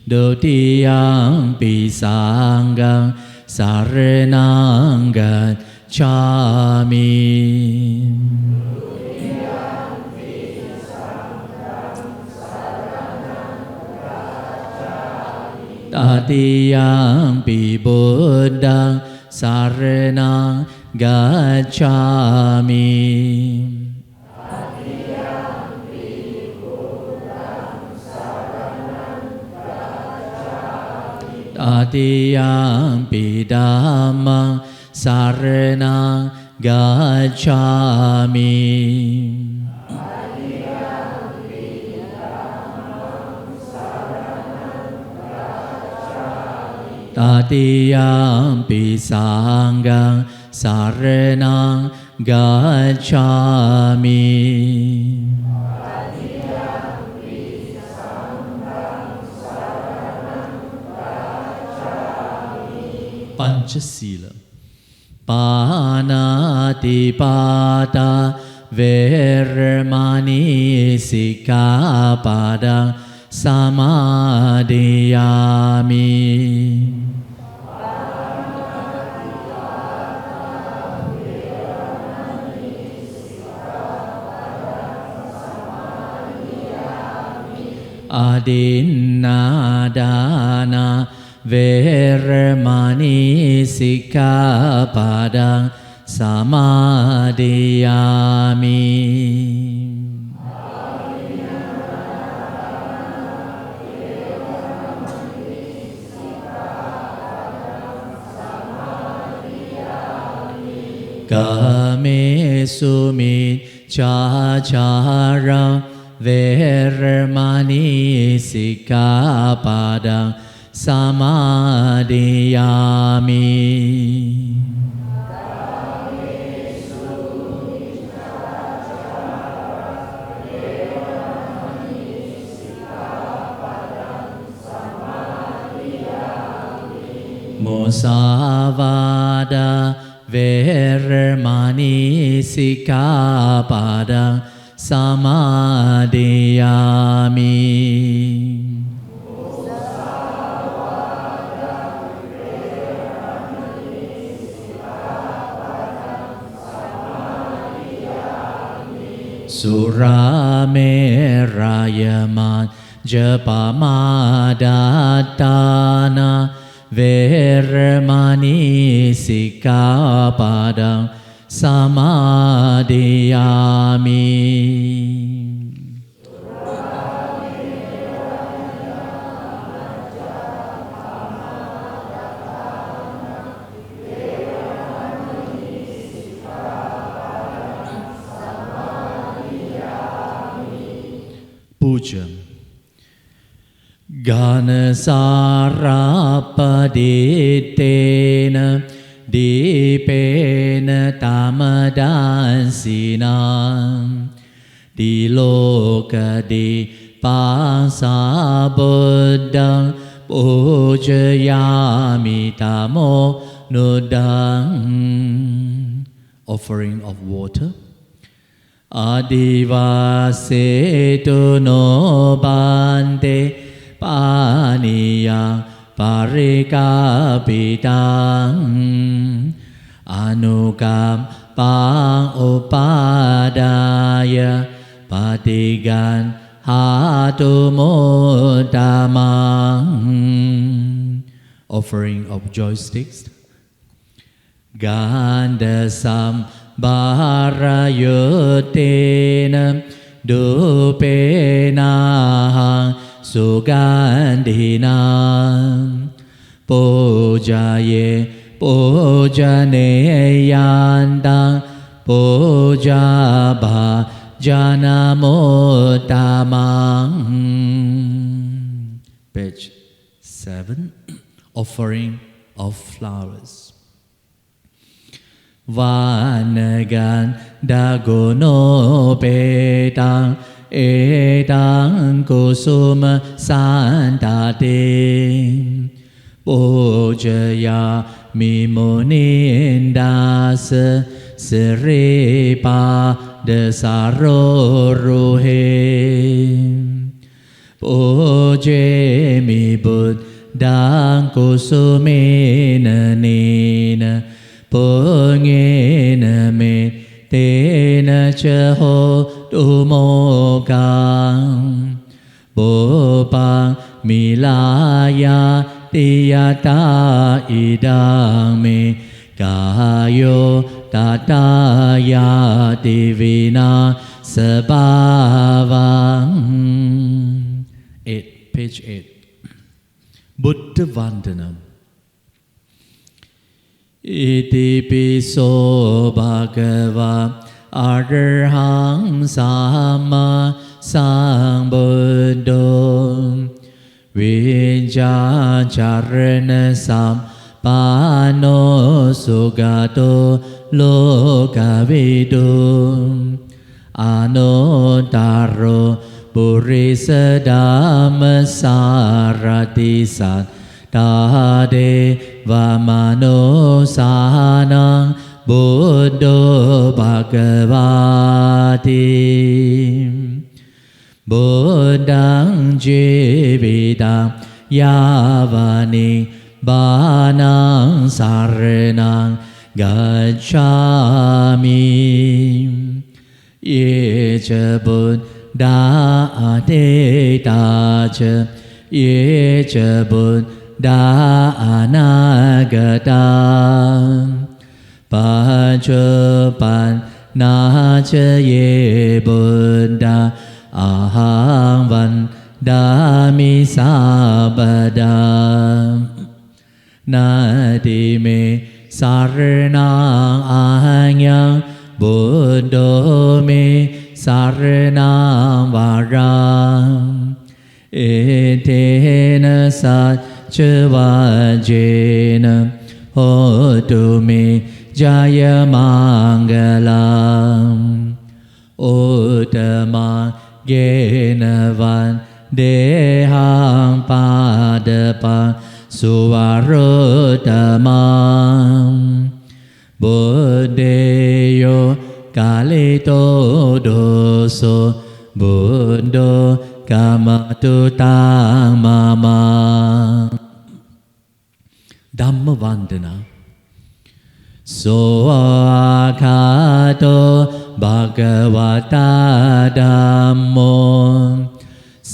Dutiyampi Sangham Saranam Gacchami. Tatiyampi Buddham Saranam Gacchami. Tatiyampi Dhammam Saranam Gacchami. Tatiyampi Sangham Saranam Gacchami. Panchasila. Panatipata Veramani Sikkhapada Samadhiyami. Adinadana Veramani Sikkhapada Samadhiyami. Kamesu Miccāchāra Veramani Sikkhapada Samadhiyami. Musavada Veramani Sikkhapada Samadhiyami. Suramerayama Japamadatana Veramani Sikkhapada Samadhiyami. Puja. Ganasarapaditena Dipena Tamadansina Diloka Dipasa Buddham Pujayami Tamo Nudang. Offering of water. Adivasetu no Bhante Paniya Parikapitang Anukam Pang Upadaya Patigan Hatumuttamang. Offering of joy sticks. Gandasam Bharayutena Dupena Sugandhina Pujaye Pujaneyandang Pujabha Janamuttamang. Page 7. Offering of flowers. Vanagan dagono petang etang kusuma santate pujaya mimunindas seripa desaroruhe Bồ chế mi bụt đăng cô su mê nà ni nà bồ nghe nà mê tê nà chơ hô tu mô càng bồ bang mi la ya ti ya ta y đăng mê ca yo ta ta ya ti vi na sa ba vang. 8, page 8. Buddha Vandana. Iti piso bhagava arhang sama sambuddho vijja charana sampano sugato lokavidu anotaro Purisa Dhamma Sarati Sat Tade Vamano Sanang Buddho Bhagavati Buddhang Jividang Yavani Banang Saranang Gacchami Yecha Buddha Da te ta cha ye cha buddha anagata pa cha pan na cha ye buddha ahang van da mi sabada na ti me saranang ahanyang buddho me Saranam varam etena satchvajena hotu me jaya mangalam uttama gena van dehang padapa suvarotamam buddheyo Kalito doso buddho kamatu tang mama. Dhamma Vandana. So akato bhagavata dhammo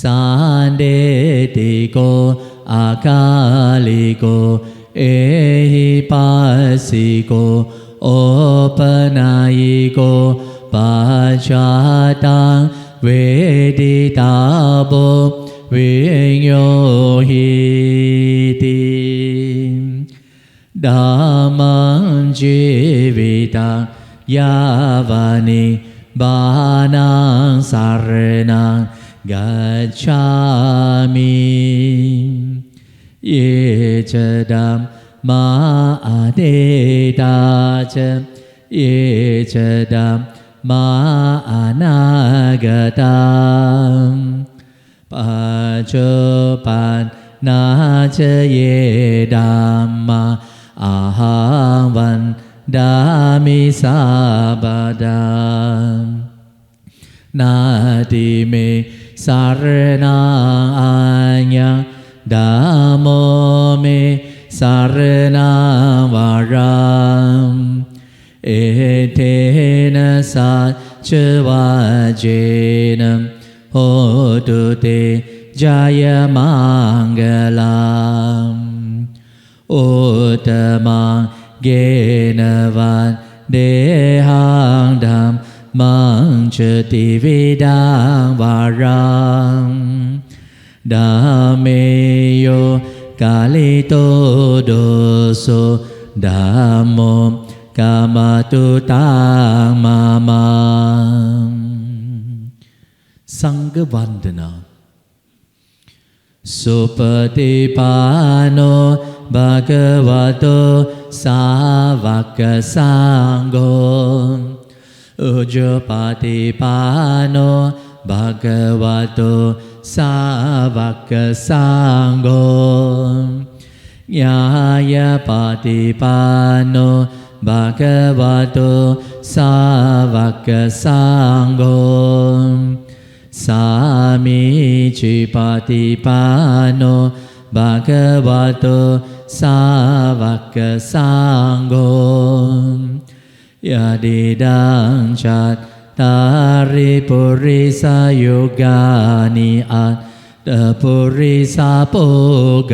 sandetiko akaliko ehipasiko Opanayiko Pachatang Veditabo Vinyohiti Dhammang Jivitang Yavani Banang Saranang Gacchami Yechadam Ma adeta cha ye cha dam ma anagata pa cha pan na cha ye dhamma ahang van dami sabada na ti me saranang anyang dhammo me Saranam varam etena satchvajena hotu te jaya mangalam uttamang gena van dehang dhammang chati vidang varam Dhammeyo Kalito doso Dhammo kamatu tang mamam. Sangha Vandana. Supatipano bhagavato savaka sangho Ujjapatipano bhagavato savaka sangho Nyaya patipano bhagavato savaka sangho Samichi Patipano Bhagavato Savaka Sangho Yadidang Chat Tari Purisa Yogani At Purisa Pogalam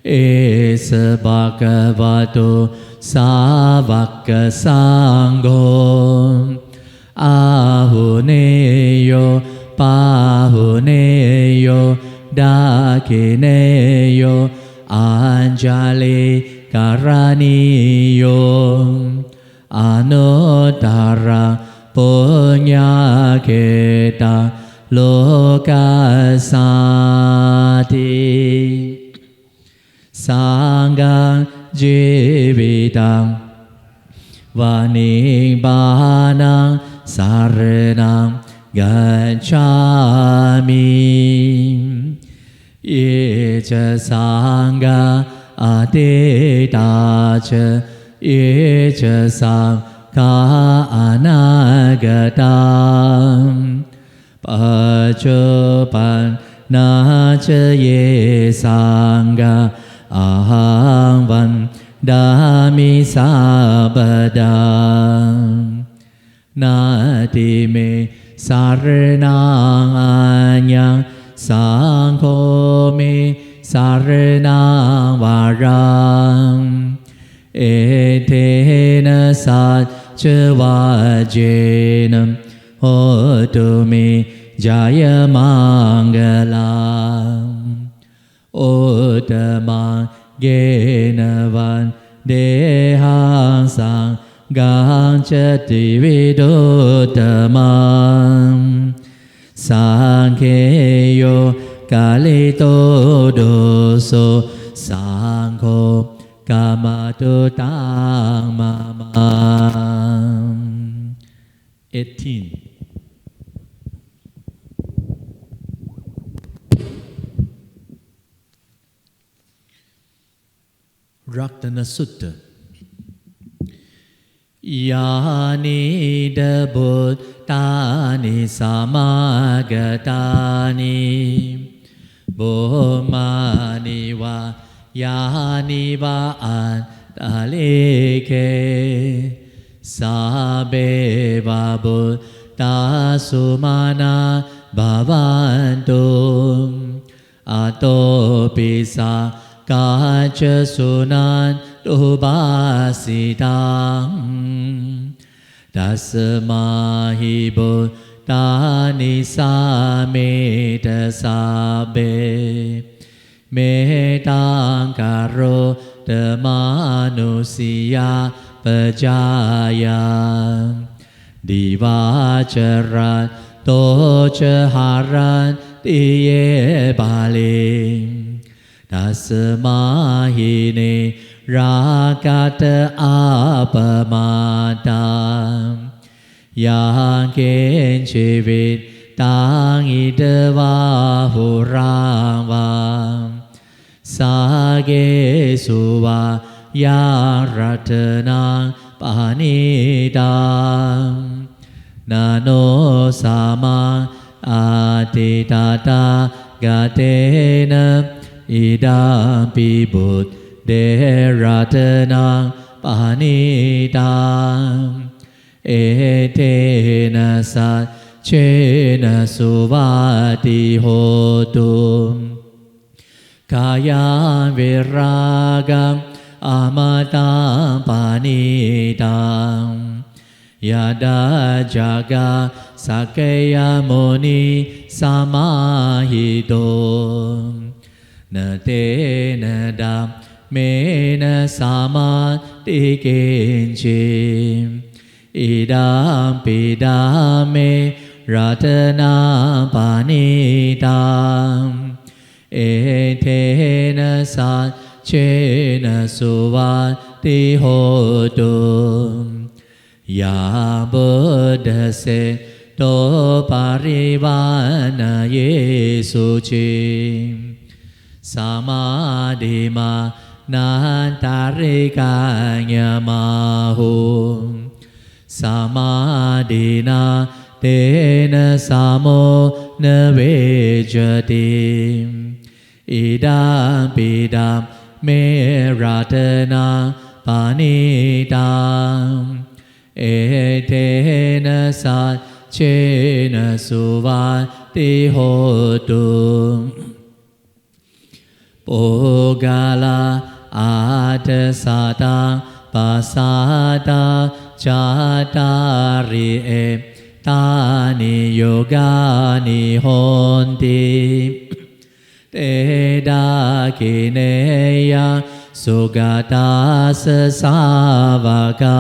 Esa Bhagavato Savaka Sangho Ahuneyo Pahuneyo Dakineyo Anjali Karaniyo Anodara Punyaketa Lokasati Sangha Jividam Vanibhanam Saranam Gacchami Yecha Sangha Aditacha Yecha Sangha Anagatam Pachupan Nacha Ye Sangha Aham Vandami Sabadam Nati me saranang anyang Sangho me saranang varang Etena satcha vajenam Hotu me jaya mangalam Uttamang genavan dehang sang Ganchati viduttamam Sankheyo kalito doso Sankho kamatutang mamam. 18. Raktana Sutta. Yani Buddhani Samagatani Bhumani va Yani va Antalike Sabe va Buddha Sumana Bhavantum Atopisa Kacha Sunan Ubasitam Tasmahi Buddhani Sameta Sabe Metang Karo Damanusiya Pajaya Divacharan Tochaharan Diye Baling Tasmahine Rakata Apamatam Yang Kenchivit Tang Idavahuram Sage Suva Yaratanang Panidam Nano Sama Aditata Gatena Idam Pibut Deratanang Panidam Etena Sat Chena Suvati Hotum Kaya Viragam Amatam Panidam Yada Jaga Sakaya Muni Samahidom Nate Nadam Mena Samati Kinchim Idam Pidame Ratana Panidam Etena Sat Chena Suvati Hotum Ya Buddha Se To Parivana Yesu Chim Samadhima Nantarikanya Mahum Samadhina tena samo navejati idam pidam me ratana panitam etena sat chena suvati hotum Pogala adasata pasata chatari e tani yogani honti Teda kineya sugata savaka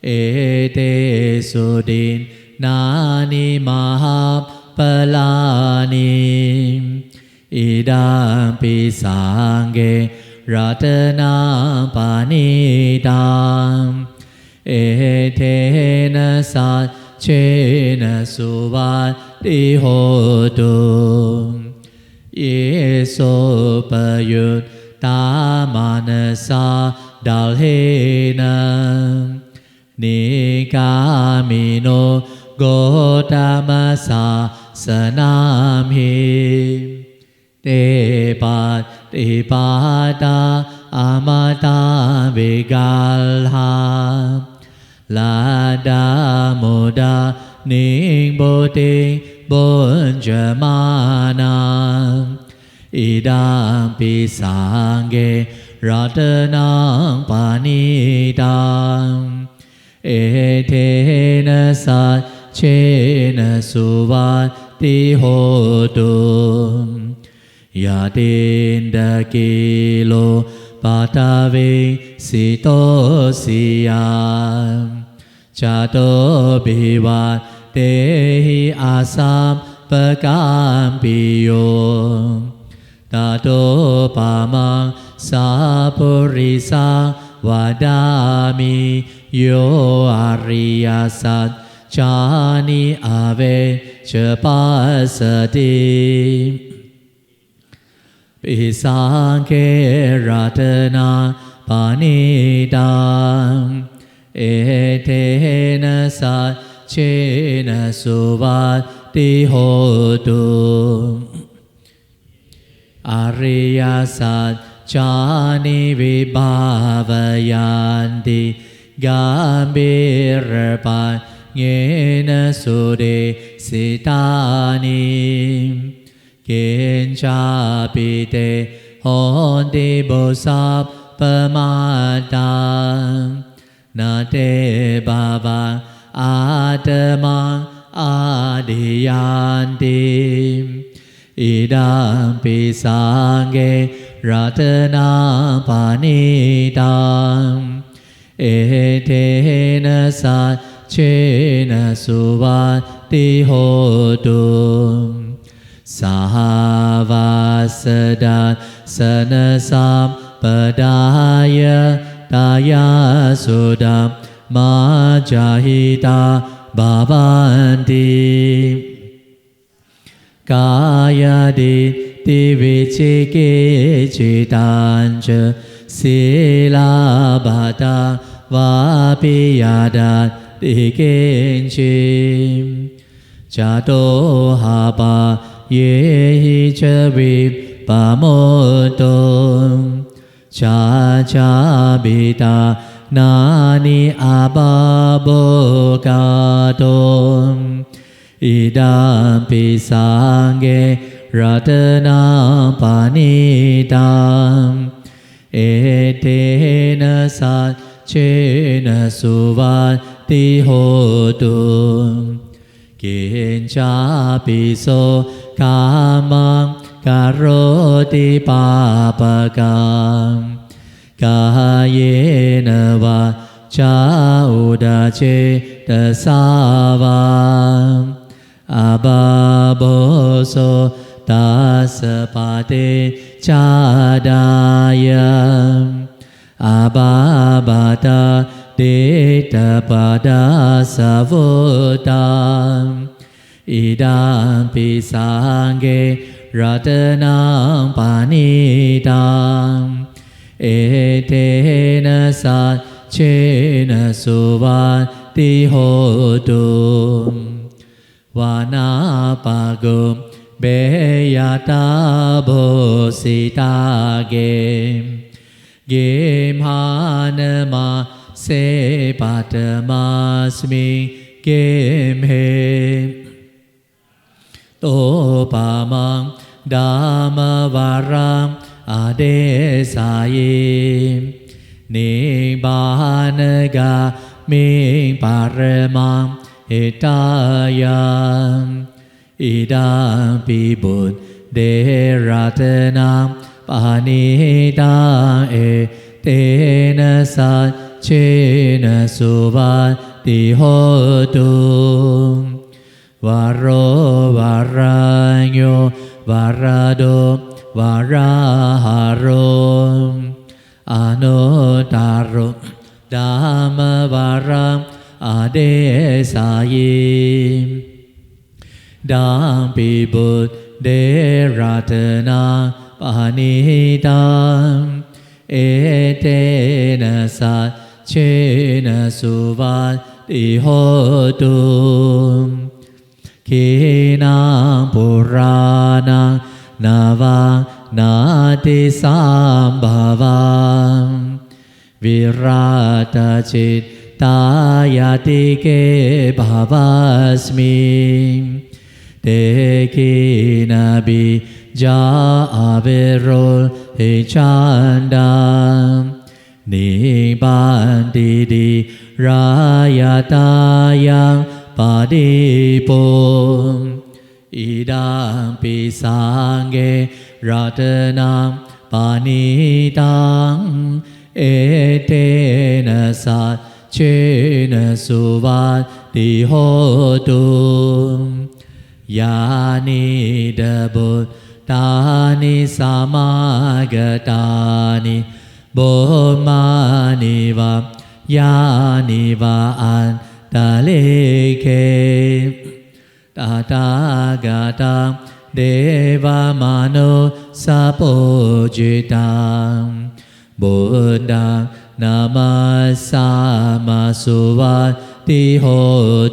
Ete sudin nani mahapalani Idam pisange ratana panidam Etena sat chena suvati hotum Yeso payut tamanasa dalhena Nikamino gotamasa sanamhi Tepat tipada amata vigalha Lada muda ning boti bonjamana Idam pisange ratanang panidam Etena sat chena suvati hotum Yatinda kilo patavi sito siyam Chato bivat tehi asam pakampiyo Tato pamang sapurisa vadami Yo ariyasat chani ave chapasati Pisangke ratana panidam Etena sat chena suvati hotum Ariyasat chani vibhavayanti Gambirpan ngena sude sitani Kinchapite honti bosap pamadam Nate bhava adamang adiyanti Idam pisange ratana panidam Etena sat chena suvati hotum Sahavasadat sanasam padaya daya sudam majahita bhavanti Kaya di vichike chitancha sila bhata vapiyadat dikenchim Chato hapa yehi chavip pamotom cha cha bita nani ababokatom idam pisange ratana panidam etena sat chena suvati hotum Kinchapiso kamang karoti papakam Kayena vacha udache tasavam Ababoso tasapate chadayam Ababata Deta pada savutam Idam pisange ratanam panidam Etena sat chena suvat ติโหตุวานาปะโกเบยตาโบสิตาเกเกมหานมาเสปัตมาสมิเกมเหโตปามังดามวารังอาเดสายนิบานกามิปารมังเอตายามอิดาปิบุตเดรัตนังปานิตังเอเตนะสัจเชนะสุวัตติโหตุวาโรวารัญโยวาราโดวาราหาโรอนุตตโรธัมมวารังอาเดสายดังปิบุตเดรัตนังปานิตังเอเตนะสัจเชนะสุวัตติโหตุขีนังปุรานังนาวังนาติสัมภวังวิราตจิตตายติเกภวัสมิเตกินาบิจาเวโรหิชันดังนิบันติดิรายตายังปาดิปุอิดังปิสังเกรัตนังปานิตังเอเตนะสัจเชนะสุวัตติโหตุยานิดาบุตตานิสามากตานิโบมานิวายานิวาอันตะเลเกตาตากาตังเดวามโนสัพโพจิตังบุตตังนามัสสามาสุวัตติโห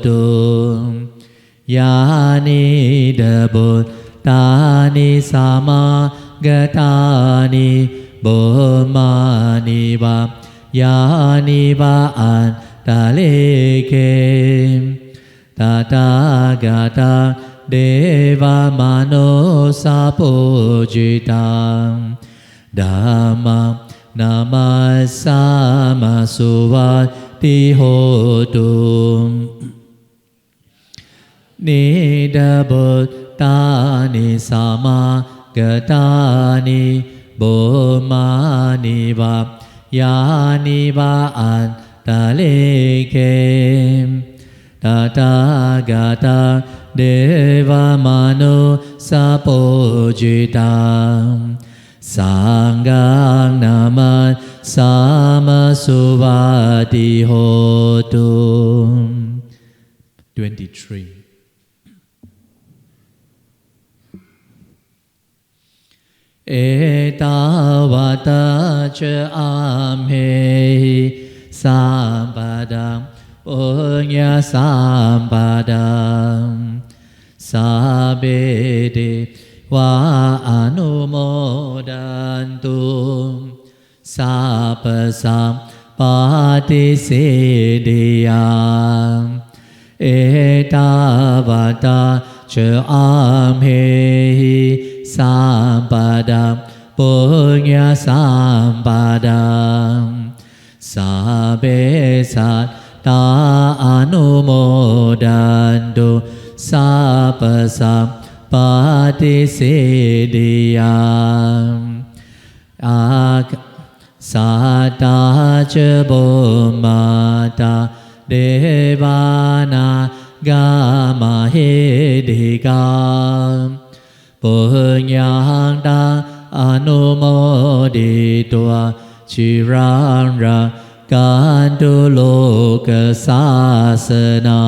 ตุยานิดาบุตตานิสามากตานิโบมานิวายานิวาอันตะเลเกตาตากาตังเดวามโนสัพโพจิตังธัมมังนามัสสามาสุวัตติโหตุนิดาบุตตานิสามากตานิโบมานิวายานิวาอันตะเลเกตาตากาตังเดวามโนสัพโพจิตังสังฆังนามัสสามาสุวัตติโหตุ 23 เอตาวะตาเจอาเมหิสัมปะดังปุญญาสัมปะดังสัพเพเทวาอนุโมดันตุสัพพสัมปติสิทธิยาเอตาวะตาเจอาเมหิสัมปะดังปุญญาสัมปะดังสัพเพสัตตาอนุโมดันตุสัพพสัมปติสิทธิยาอาสัตตาเจโบมาตาเดวานากามเหติกาปุญญาตังอนุโมดิตัวชิรังรักกันตุโลกศาสนา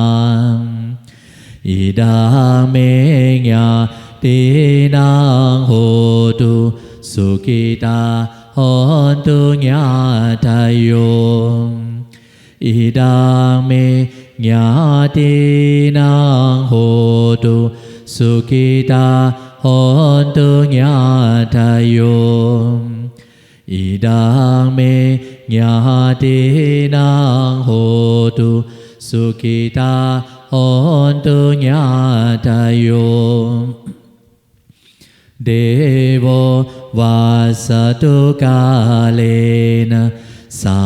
อิดาเมญาตินังโหตุสุขิตาหอนตุญาทโยอิดาเม ญาตินังโหตุสุขิตาโหนตุญาทายโยอิดังเมญาตินังโหตุสุขิตาโหนตุญาทายโยเดโววาสตุกาเลนะสา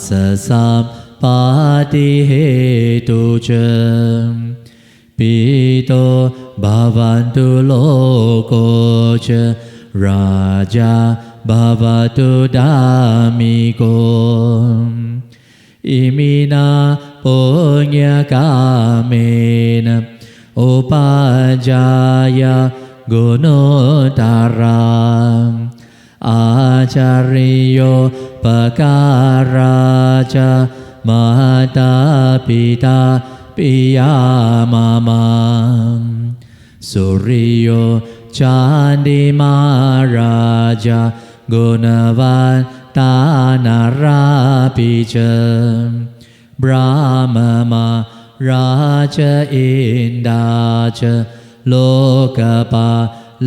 สสัมปาติเหตุเจปิโตภวันตุโลโกเจราจาภวตุดามิโกอิมินาปุญญกาเมนะอุปาจายากุโนตารังอาจาริโยปการาจามาตาปิตาปิยามามังสุริโยจันดิมาราจากุณวันตานาราปิเจบรามมาราชอินดาชโลกปา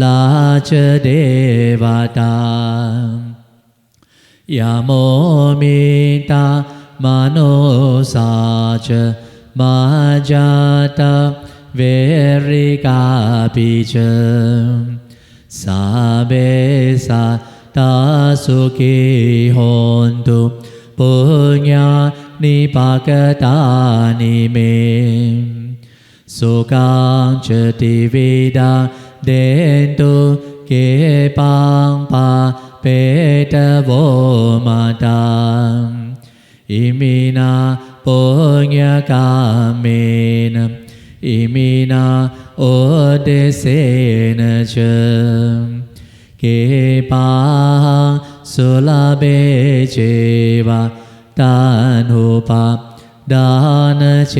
ลาชเดวตายาโมมิตามโนสาชมาจาตาเวริกาปิเจสาเบสาตาสุขิโหนตุปุญญานิปากตานิเมสุขังเจติวิดาเดนตุเกปังปาเปตโวมาตังอิมินาปุญญกาเมนะอิมินาโอเดเสนะเชเกปังสุลาเบเจวะตานุปาดานเจ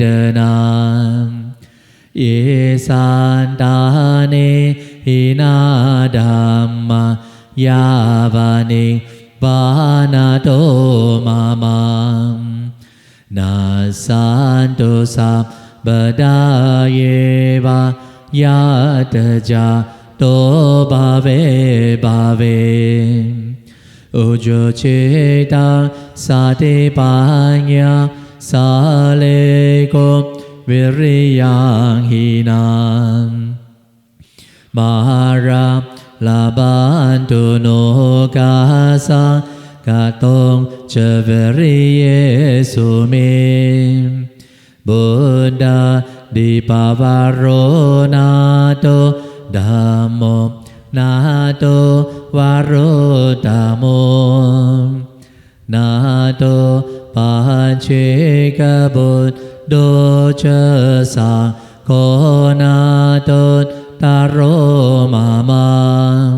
ดนาเยสันตาเนหินาดัมมายาวานิวานาโตมามังนาสันตุสัพปดาเยวายาตจาโตบาเวบาเวอุจเจตังสาติปัญญาสาเลโกวิริยังหินังมหาราลาบันตุโนกาสังกาตงเจวิริเยสุเมบุญดาดิปาวโรนาโตธัมโมนาโตวโรตโมนาโตปัญเชกบุตโดเชสังโฆนาโตตารโรมามัง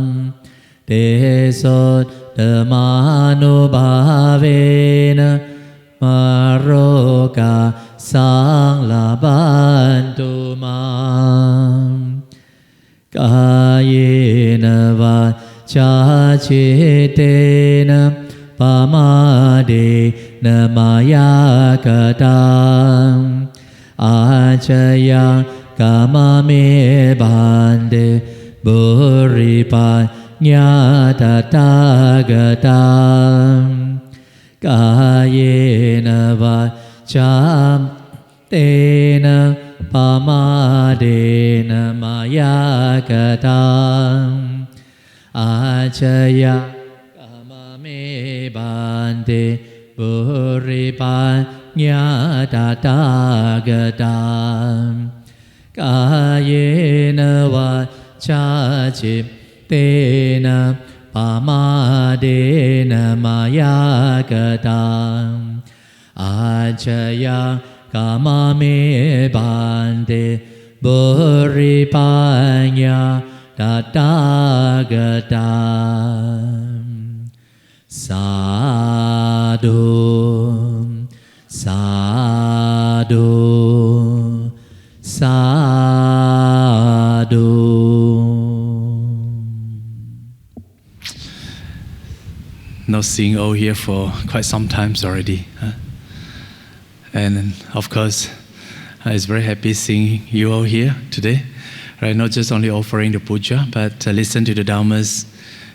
เตโสธมานุภาเวนะมาโรกาสังลาบันตุมังกายเนวาจาจิเตนะปามาเดนะมายากตังอาชยังกามเมบันเดบุริปัญญาตตากตังกายเนวาจามเตนะปามาเดนะมายากตังอาชยังกามเมบันเดบุริปัญญาตตากตังกายเนวาจาจิเตนะปามาเดนะมายากตังอาชยังกามเมบันเดบุริปัญญาตตากตังสาธุสาธุสาธุ Not seeing all here for quite some times already. And of course, it's very happy seeing you all here today. Right, not just only offering the puja, but listen to the dhammas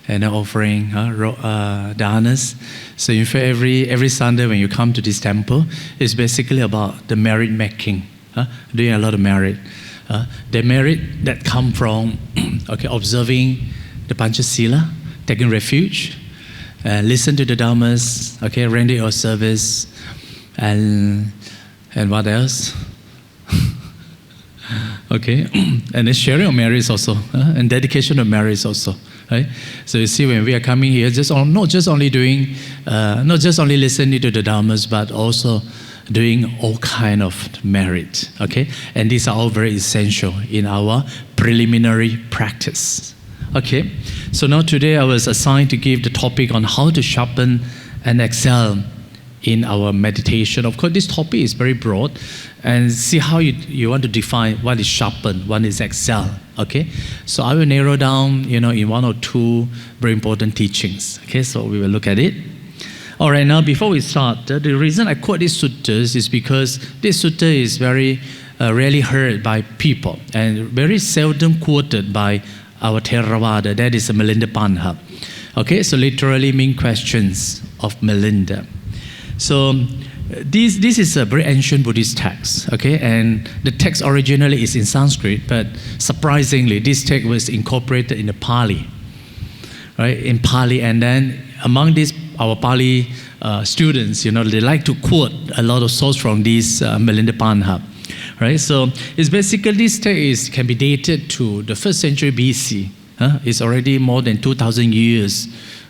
and offering dhanas. So in fact, every Sunday when you come to this temple, it's basically about the merit making, doing a lot of merit. The merit that come from observing the Panchasila, taking refuge, listen to the dhammas, render your service, and what else? And then sharing of merits also, and dedication of merits also, right? So you see, when we are coming here, not just only listening to the dhammas, but also doing all kind of merit, And these are all very essential in our preliminary practice, So now today I was assigned to give the topic on how to sharpen and excel in our meditation. Of course, this topic is very broad, and see how you want to define what is sharpen, what is excel, So I will narrow down, in one or two very important teachings, So we will look at it. All right, now before we start, the reason I quote these suttas is because this sutta is very rarely heard by people and very seldom quoted by our Theravada, that is a Milinda Panha. So literally mean questions of Milinda. So this is a very ancient Buddhist text, and the text originally is in Sanskrit, but surprisingly, this text was incorporated in the Pali, right? In Pali, and then among these our Pali students, they like to quote a lot of sources from this Milinda Panha, right? So it's basically this text can be dated to the 1st century BC. It's already more than 2,000 years,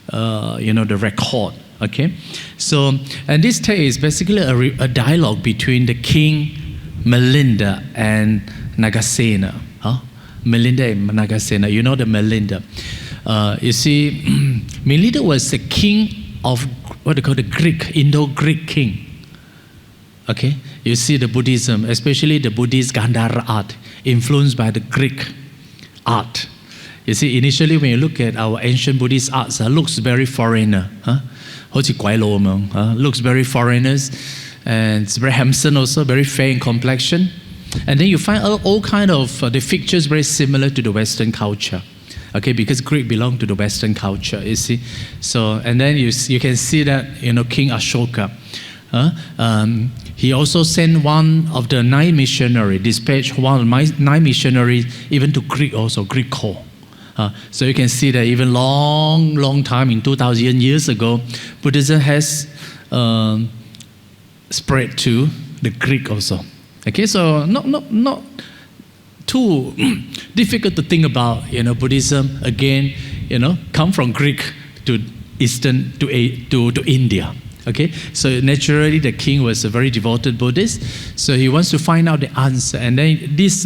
the record. So, and this text is basically a dialogue between the king Milinda and Nagasena. Milinda and Nagasena, the Milinda. You see, Milinda was the king of what they call the Greek, Indo-Greek king. You see the Buddhism, especially the Buddhist Gandhara art, influenced by the Greek art. You see, initially when you look at our ancient Buddhist arts, looks very foreigner. Looks very foreigners, and it's very handsome also, very fair in complexion. And then you find all kind of the features very similar to the Western culture, because Greek belong to the Western culture, you see. So, and then you can see that, King Ashoka, he also sent one of the 9 missionaries, dispatched one of my 9 missionaries even to Greek also, Greek core. So you can see that even long time, in 2,000 years ago, Buddhism has spread to the Greek also. So not too difficult to think about, Buddhism again, come from Greek to Eastern to India. So naturally the king was a very devoted Buddhist, so he wants to find out the answer. And then this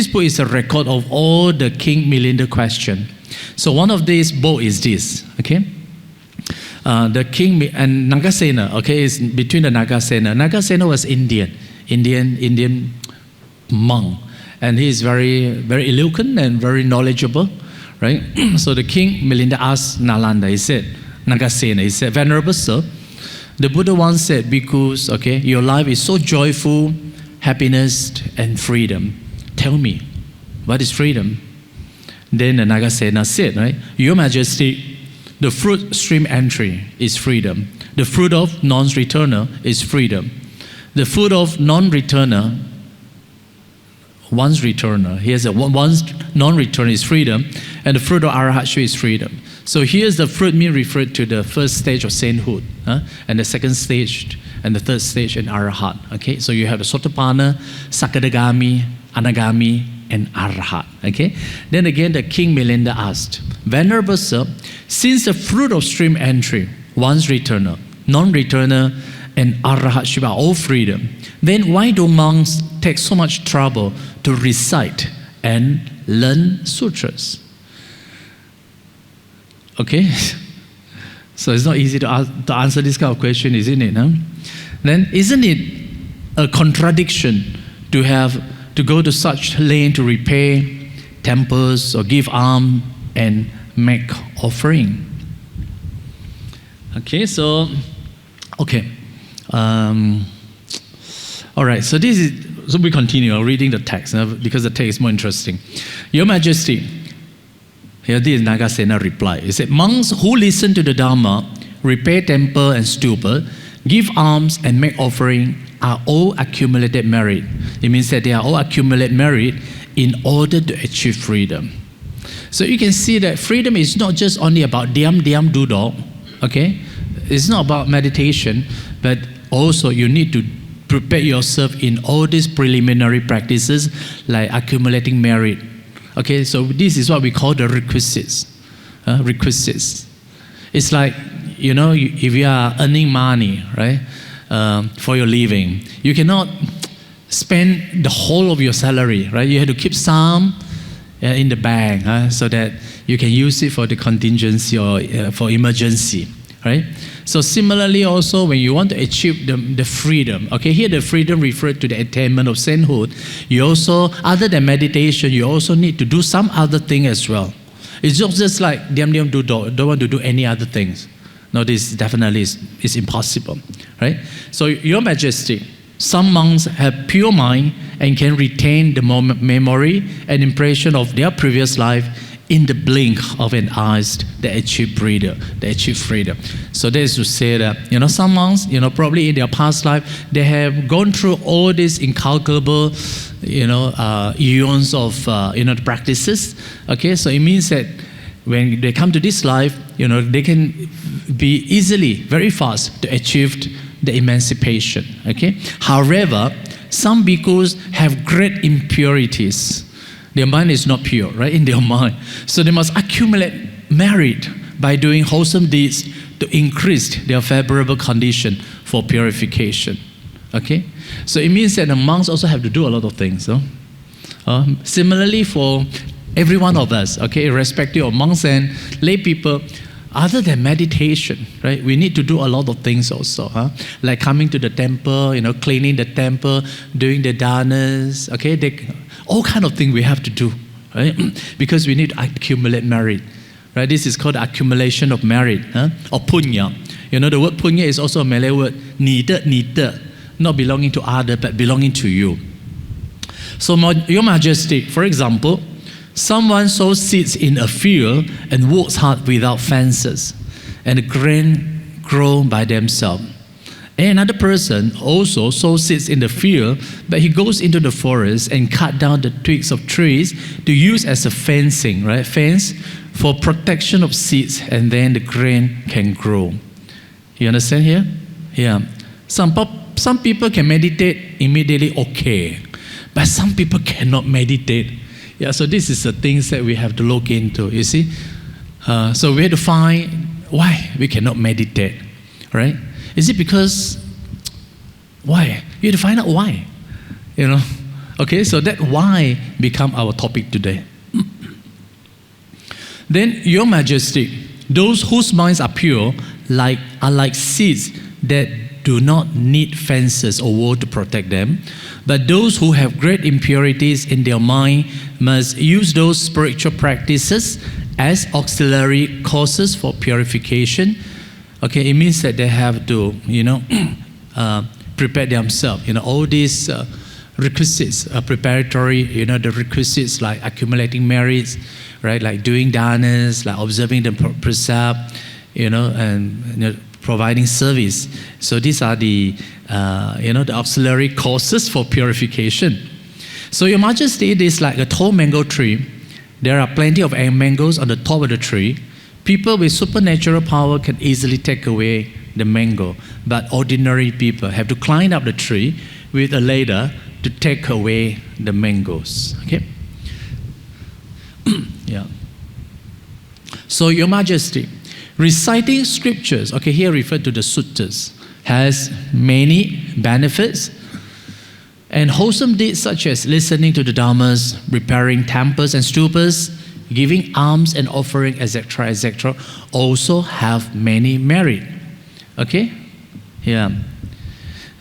book is a record of all the King Milinda question. So one of these book is this, the king and Nagasena, is between the Nagasena. Nagasena was Indian monk, and he is very very eloquent and very knowledgeable, right? So the king Milinda asked Nalanda, he said, Nagasena, he said, Venerable Sir, the Buddha once said, Bhikkhus, your life is so joyful, happiness and freedom. Tell me, what is freedom? Then the Nagasena said, right, Your Majesty, the fruit stream entry is freedom. The fruit of non-returner is freedom. The fruit of non-returner, one's returner, here's one's non-returner is freedom, and the fruit of arahatship is freedom. So here's the fruit mean referred to the first stage of sainthood, and the second stage, and the third stage in arahat. So you have the Sotapanna, Sakadagami, Anagami, and Arahat. Then again, the King Milinda asked, Venerable Sir, since the fruit of stream entry, one's returner, non-returner, and arahatship are all freedom, then why do monks take so much trouble to recite and learn sutras? So it's not easy to answer this kind of question, isn't it? Then isn't it a contradiction to go to such length to repair temples or give alms and make offering? All right, so we continue reading the text because the text is more interesting. Your Majesty, here this is Nagasena reply. He said, monks who listen to the Dharma, repair temple and stupa, give alms and make offering are all accumulated merit. It means that they are all accumulated merit in order to achieve freedom. So you can see that freedom is not just only about diam dudok, okay? It's not about meditation, but also you need to prepare yourself in all these preliminary practices like accumulating merit. Okay, so this is what we call the requisites. Requisites. It's like, if you are earning money, right, for your living, you cannot spend the whole of your salary, right? You have to keep some in the bank so that you can use it for the contingency or for emergency, right? So similarly also when you want to achieve the freedom, okay, here the freedom referred to the attainment of sainthood, you also, other than meditation, you also need to do some other thing as well. It's not just like don't want to do any other things. No, this definitely is impossible, right? So Your Majesty, some monks have pure mind and can retain the memory and impression of their previous life in the blink of an eye. They achieve freedom. So that is to say that, some monks, probably in their past life, they have gone through all these incalculable, eons of, practices. Okay, so it means that when they come to this life, they can be easily, very fast to achieve the emancipation. Okay. However, some bhikkhus have great impurities. Their mind is not pure, right, in their mind. So they must accumulate merit by doing wholesome deeds to increase their favorable condition for purification. Okay? So it means that the monks also have to do a lot of things. Similarly for every one of us, okay, irrespective of monks and lay people, other than meditation, right, we need to do a lot of things also, like coming to the temple, cleaning the temple, doing the danas, okay, all kind of things we have to do, right, because we need to accumulate merit, right? This is called the accumulation of merit, or punya. The word punya is also a Malay word, nida, not belonging to other, but belonging to you. So Your Majesty, for example, someone sows seeds in a field and works hard without fences, and the grain grow by themselves. And another person also sows seeds in the field, but he goes into the forest and cut down the twigs of trees to use as a fencing, right? Fence for protection of seeds, and then the grain can grow. You understand here? Yeah. Some people can meditate immediately, okay, but some people cannot meditate. Yeah, so this is the things that we have to look into, you see. So we have to find why we cannot meditate, right? Is it because, why? You have to find out why, Okay, so that why become our topic today. Then, Your Majesty, those whose minds are pure are like seeds that do not need fences or wall to protect them, but those who have great impurities in their mind must use those spiritual practices as auxiliary causes for purification. Okay, it means that they have to, prepare themselves. All these requisites, preparatory, the requisites like accumulating merits, right? Like doing danas, like observing the precept, and providing service. So these are the auxiliary causes for purification. So Your Majesty, it is like a tall mango tree. There are plenty of mangoes on the top of the tree. People with supernatural power can easily take away the mango, but ordinary people have to climb up the tree with a ladder to take away the mangoes. Okay? Yeah. So Your Majesty, reciting scriptures, okay, here referred to the suttas, has many benefits. And wholesome deeds such as listening to the dhammas, repairing temples and stupas, giving alms and offering, etc., etc., also have many merit. Okay? Yeah.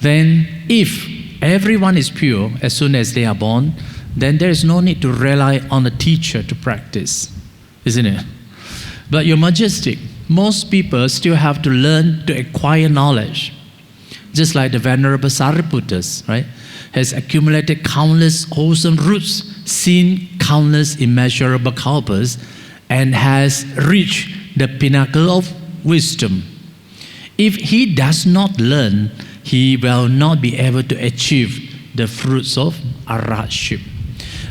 Then, if everyone is pure as soon as they are born, then there is no need to rely on a teacher to practice, isn't it? But Your Majesty, most people still have to learn to acquire knowledge, just like the Venerable Sariputtas, right? has accumulated countless wholesome roots, seen countless immeasurable kalpas, and has reached the pinnacle of wisdom. If he does not learn, he will not be able to achieve the fruits of arhatship.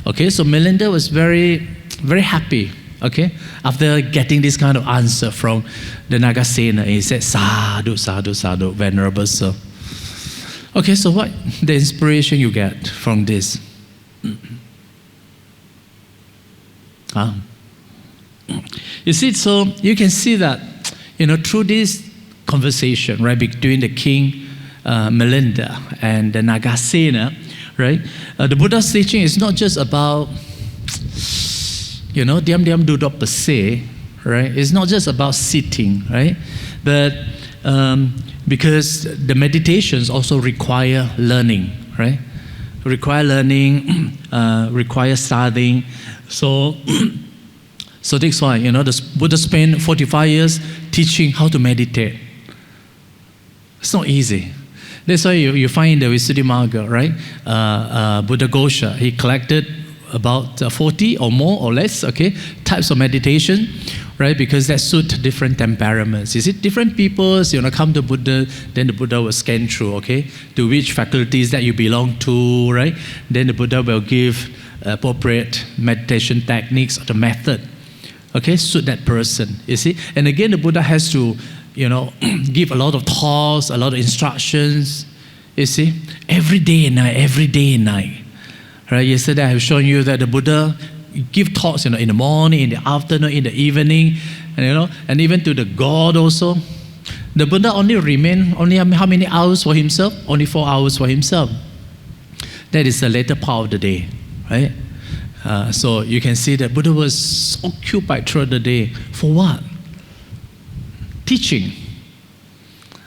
Okay, so Melinda was very, very happy, okay, after getting this kind of answer from the Nagasena. He said, sadhu, sadhu, sadhu, venerable sir. Okay, so what the inspiration you get from this? You see, so you can see that, through this conversation, right, between the king, Melinda, and the Nagasena, right, the Buddha's teaching is not just about, diam duduk per se, right? It's not just about sitting, right? But because the meditations also require learning, right? Require learning, require studying. So that's why, the Buddha spent 45 years teaching how to meditate. It's not easy. That's why you find in the Visuddhimagga, right? Buddha Ghosha, he collected about 40 or more or less, okay, types of meditation, right? Because that suit different temperaments. You see, different people, come to Buddha, then the Buddha will scan through, okay, to which faculties that you belong to, right? Then the Buddha will give appropriate meditation techniques or the method, okay, suit that person, you see. And again, the Buddha has to, give a lot of talks, a lot of instructions, you see, every day and night. Right? Yesterday I have shown you that the Buddha give talks, in the morning, in the afternoon, in the evening, and even to the God also. The Buddha only how many hours for himself? Only 4 hours for himself. That is the later part of the day, right? So you can see that Buddha was occupied throughout the day. For what? Teaching.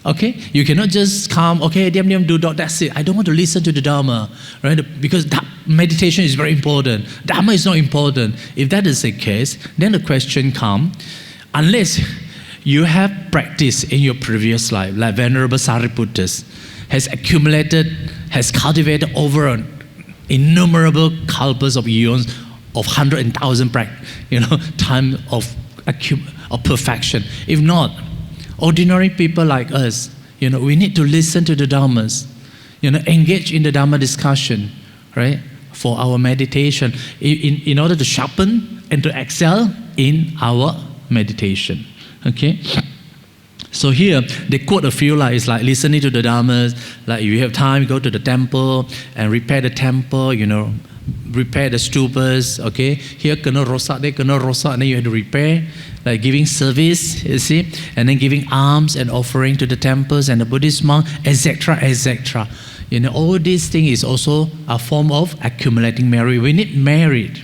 Okay? You cannot just come, okay, diam duduk, that's it. I don't want to listen to the Dharma, right? Because that meditation is very important. Dharma is not important. If that is the case, then the question comes, unless you have practiced in your previous life, like Venerable Sariputta has cultivated over an innumerable kalpas of eons of 100,000 time of perfection. If not, ordinary people like us, we need to listen to the Dhammas, engage in the Dhamma discussion, right, for our meditation, in order to sharpen and to excel in our meditation, okay? So here, they quote a few it's like listening to the Dhammas, like if you have time, go to the temple and repair the temple, repair the stupas, okay? Here, kena rosak, there kena rosak, and then you have to repair, like giving service, you see, and then giving alms and offering to the temples and the Buddhist monk, etc., etc. All these things is also a form of accumulating merit. We need merit,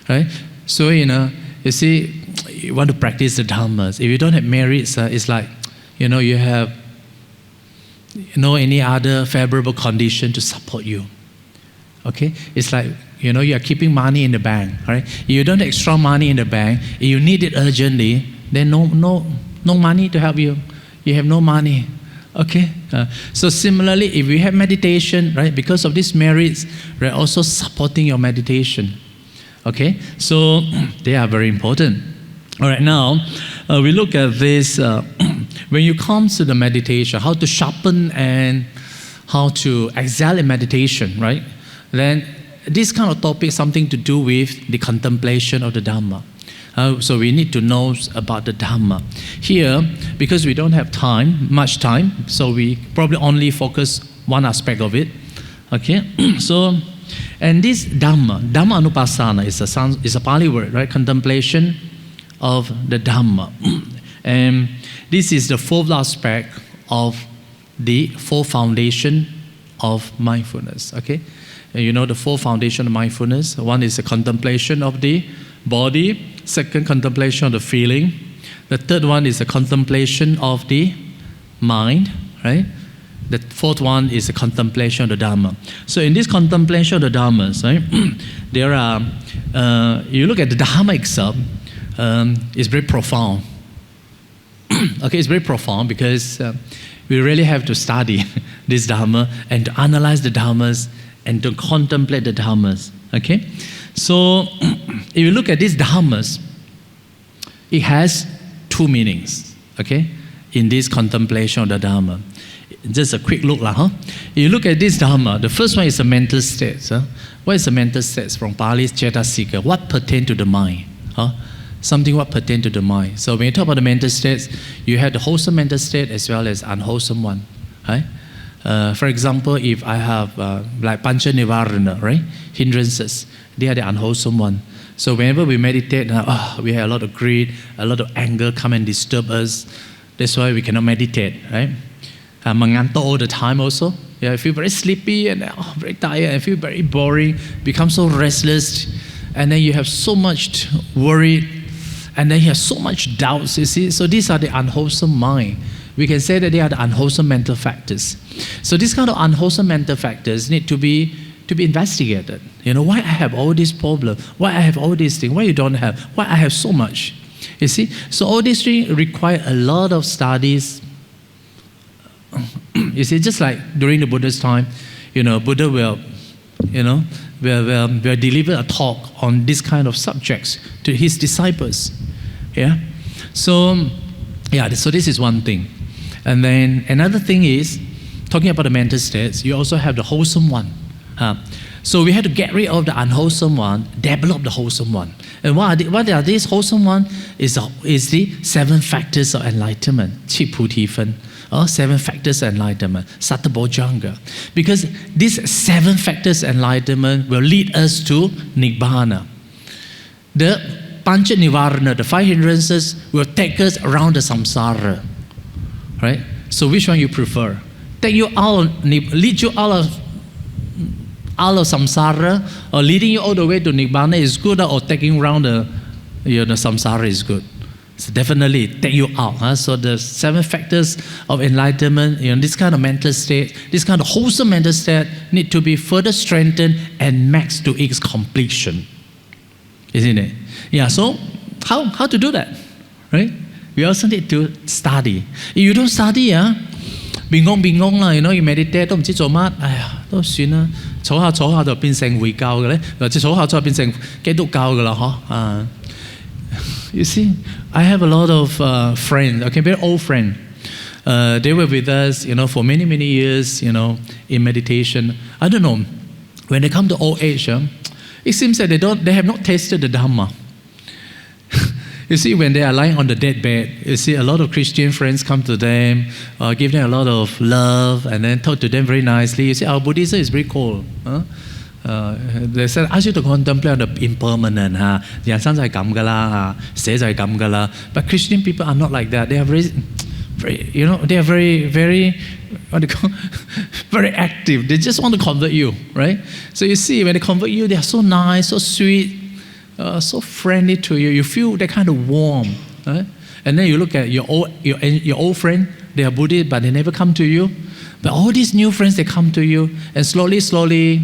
right? So, you see, you want to practice the Dhammas. If you don't have merits, it's like, you have no any other favorable condition to support you. Okay? It's like, you are keeping money in the bank, right? If you don't have extra money in the bank, if you need it urgently, then no money to help you. You have no money. Okay? So similarly, if you have meditation, right, because of these merits, right, also supporting your meditation. Okay? So they are very important. All right, now we look at this. When you come to the meditation, how to sharpen and how to excel in meditation, right? Then this kind of topic is something to do with the contemplation of the Dhamma. So we need to know about the Dhamma. Here, because we don't have much time, so we probably only focus one aspect of it. Okay? So, and this Dhamma Anupassana is a Pali word, right? Contemplation of the Dhamma. And this is the fourth aspect of the four foundation of mindfulness. Okay? And the four foundation of mindfulness. One is the contemplation of the body. Second, contemplation of the feeling. The third one is the contemplation of the mind, right? The fourth one is the contemplation of the Dhamma. So in this contemplation of the Dhammas, right, there are, you look at the Dhamma itself, it's very profound. Okay, it's very profound because, we really have to study this Dharma and to analyze the Dharmas and to contemplate the Dharmas. Okay? So, if you look at these Dharmas, it has two meanings, okay, in this contemplation of the Dharma. Just a quick look. If you look at this Dharma, the first one is a mental state. What is a mental state? From Pali's Cetasika. What pertains to the mind? Something what pertains to the mind. So when you talk about the mental states, you have the wholesome mental state as well as unwholesome one. Right? For example, if I have like Pancha Nivarana, right? Hindrances, they are the unwholesome one. So whenever we meditate, we have a lot of greed, a lot of anger come and disturb us. That's why we cannot meditate, right? Manganto all the time also. Yeah, I feel very sleepy and very tired. I feel very boring, become so restless. And then you have so much worry. And then you have so much doubts, you see. So these are the unwholesome mind. We can say that they are the unwholesome mental factors. So these kind of unwholesome mental factors need to be investigated. You know, why I have all these problems? Why I have all these things? Why you don't have? Why I have so much? You see? So all these things require a lot of studies. You see, just like during the Buddha's time, you know, Buddha will deliver a talk on this kind of subjects to his disciples. Yeah? So this is one thing. And then another thing is, talking about the mental states, you also have the wholesome one. So we have to get rid of the unwholesome one, develop the wholesome one. And what are these wholesome one? Is the 7 factors of enlightenment, Chiputifan, or 7 factors of enlightenment, Satabojjhanga. Because these 7 factors of enlightenment will lead us to Nibbana. The Pancha Nivarana, the 5 hindrances, will take us around the samsara. Right? So which one you prefer? Lead you out of samsara, or leading you all the way to Nibbana is good, or taking around the samsara is good? So definitely take you out. So the 7 factors of enlightenment, this kind of mental state, this kind of wholesome mental state need to be further strengthened and maxed to its completion. Isn't it? Yeah, so how to do that? Right? We also need to study. If you don't study, bingong啦, you meditate 都唔知做乜，都算啦，坐下就變成回教嘅咧，或者坐下再變成基督教嘅啦，You see, I have a lot of friends, okay, very old friends. They were with us, for many, many years, in meditation. I don't know, when they come to old age, it seems that they have not tasted the Dhamma. You see, when they are lying on the deathbed, you see a lot of Christian friends come to them, give them a lot of love, and then talk to them very nicely. You see, our Buddhism is very cool. They said, ask you to contemplate the impermanent. 人生就係咁㗎啦，死就係咁㗎啦。But Christian people are not like that. They are very, they are very, very, what do you call, very active. They just want to convert you, right? So you see, when they convert you, they are so nice, so sweet, so friendly to you. You feel that kind of warm, right? And then you look at your old friend. They are Buddhist, but they never come to you. But all these new friends, they come to you, and slowly,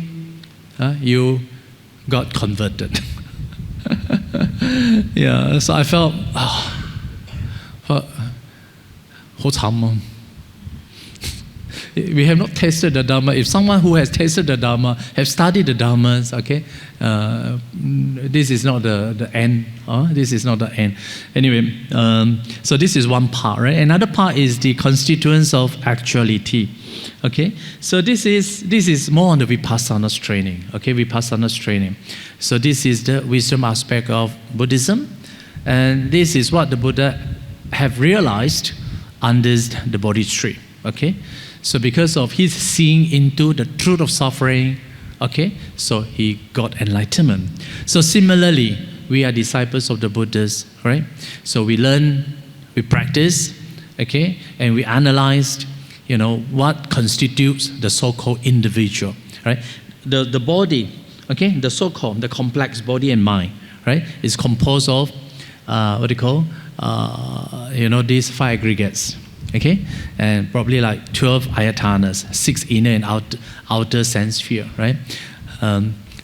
you got converted. Yeah, so I felt, 好慘啊. We have not tasted the Dhamma. If someone who has tasted the Dhamma, have studied the Dhammas, okay, this is not the end. This is not the end. Anyway, so this is one part, right? Another part is the constituents of actuality. Okay, so this is more on the Vipassana's training. Okay, Vipassana's training. So this is the wisdom aspect of Buddhism, and this is what the Buddha have realized under the Bodhi tree. Okay, so because of his seeing into the truth of suffering, okay, so he got enlightenment. So similarly, we are disciples of the Buddhas, right? So we learn, we practice, okay, and we analyzed, what constitutes the so-called individual, right? The body, okay, the so-called, the complex body and mind, right, is composed of, these 5 aggregates, okay, and probably like 12 ayatanas, 6 inner and outer sense sphere, right?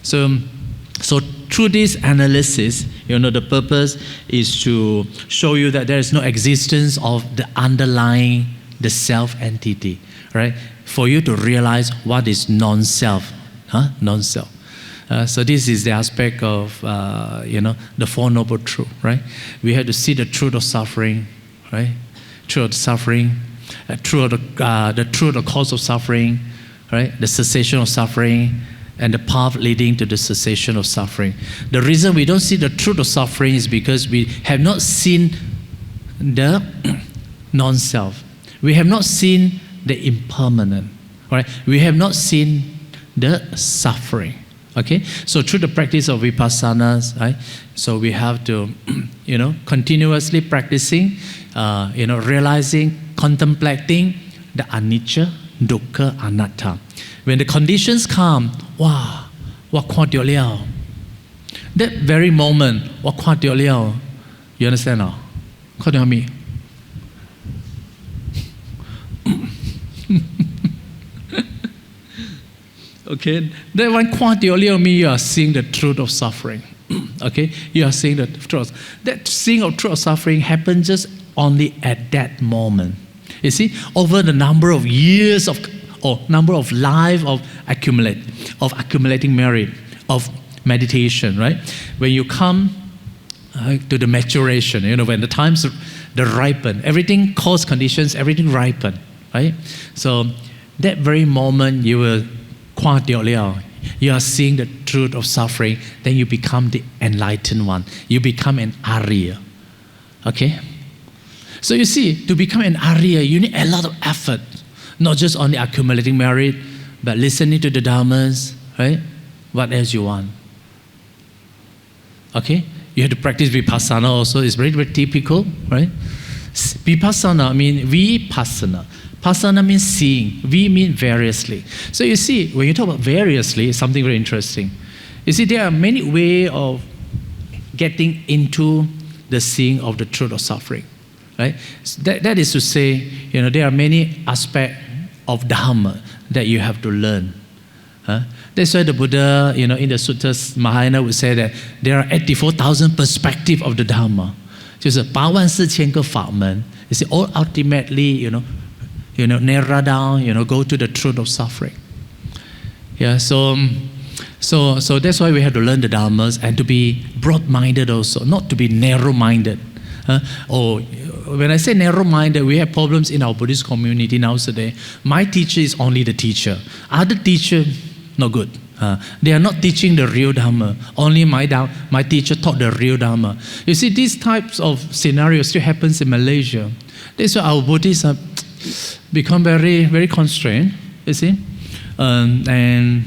So through this analysis, the purpose is to show you that there is no existence of the underlying the self entity, right? For you to realize what is non-self, non-self. So this is the aspect of, the Four Noble Truths, right? We have to see the truth of suffering, right? Truth of suffering, the truth of the cause of suffering, right? The cessation of suffering, and the path leading to the cessation of suffering. The reason we don't see the truth of suffering is because we have not seen the non-self. We have not seen the impermanent, right? We have not seen the suffering. Okay, so through the practice of vipassana, right? So we have to, continuously practicing, realizing, contemplating the anicca, dukkha, anatta. When the conditions come, wow, what kwa tio liao? That very moment, what kwa tio liao? You understand now? Kwa tio me. Okay, that one quantity me, you are seeing the truth of suffering. Okay, you are seeing the truth. That seeing of truth of suffering happens just only at that moment. You see, over the number of years or number of life of accumulating merit, of meditation, right? When you come to the maturation, when the times the ripen, everything cause conditions, everything ripen, right? So that very moment you will you are seeing the truth of suffering, then you become the enlightened one. You become an Arya. Okay? So you see, to become an Arya, you need a lot of effort. Not just only accumulating merit, but listening to the Dhammas, right? What else you want? Okay? You have to practice vipassana also. It's very, very typical, right? Vipassana, I mean vipassana. Pasana means seeing. V means variously. So you see, when you talk about variously, it's something very interesting. You see, there are many ways of getting into the seeing of the truth of suffering. Right? So that is to say, there are many aspects of Dhamma that you have to learn. That's why the Buddha, in the Suttas, Mahayana would say that there are 84,000 perspectives of the Dhamma. 就是84000个法门. You see, all ultimately, narrow down, go to the truth of suffering. Yeah, so that's why we have to learn the Dhammas and to be broad-minded also, not to be narrow-minded. When I say narrow-minded, we have problems in our Buddhist community nowadays. My teacher is only the teacher. Other teacher, no good. They are not teaching the real Dhamma. Only my teacher taught the real Dhamma. You see, these types of scenarios still happens in Malaysia. That's why our Buddhists are become very, very constrained, you see. And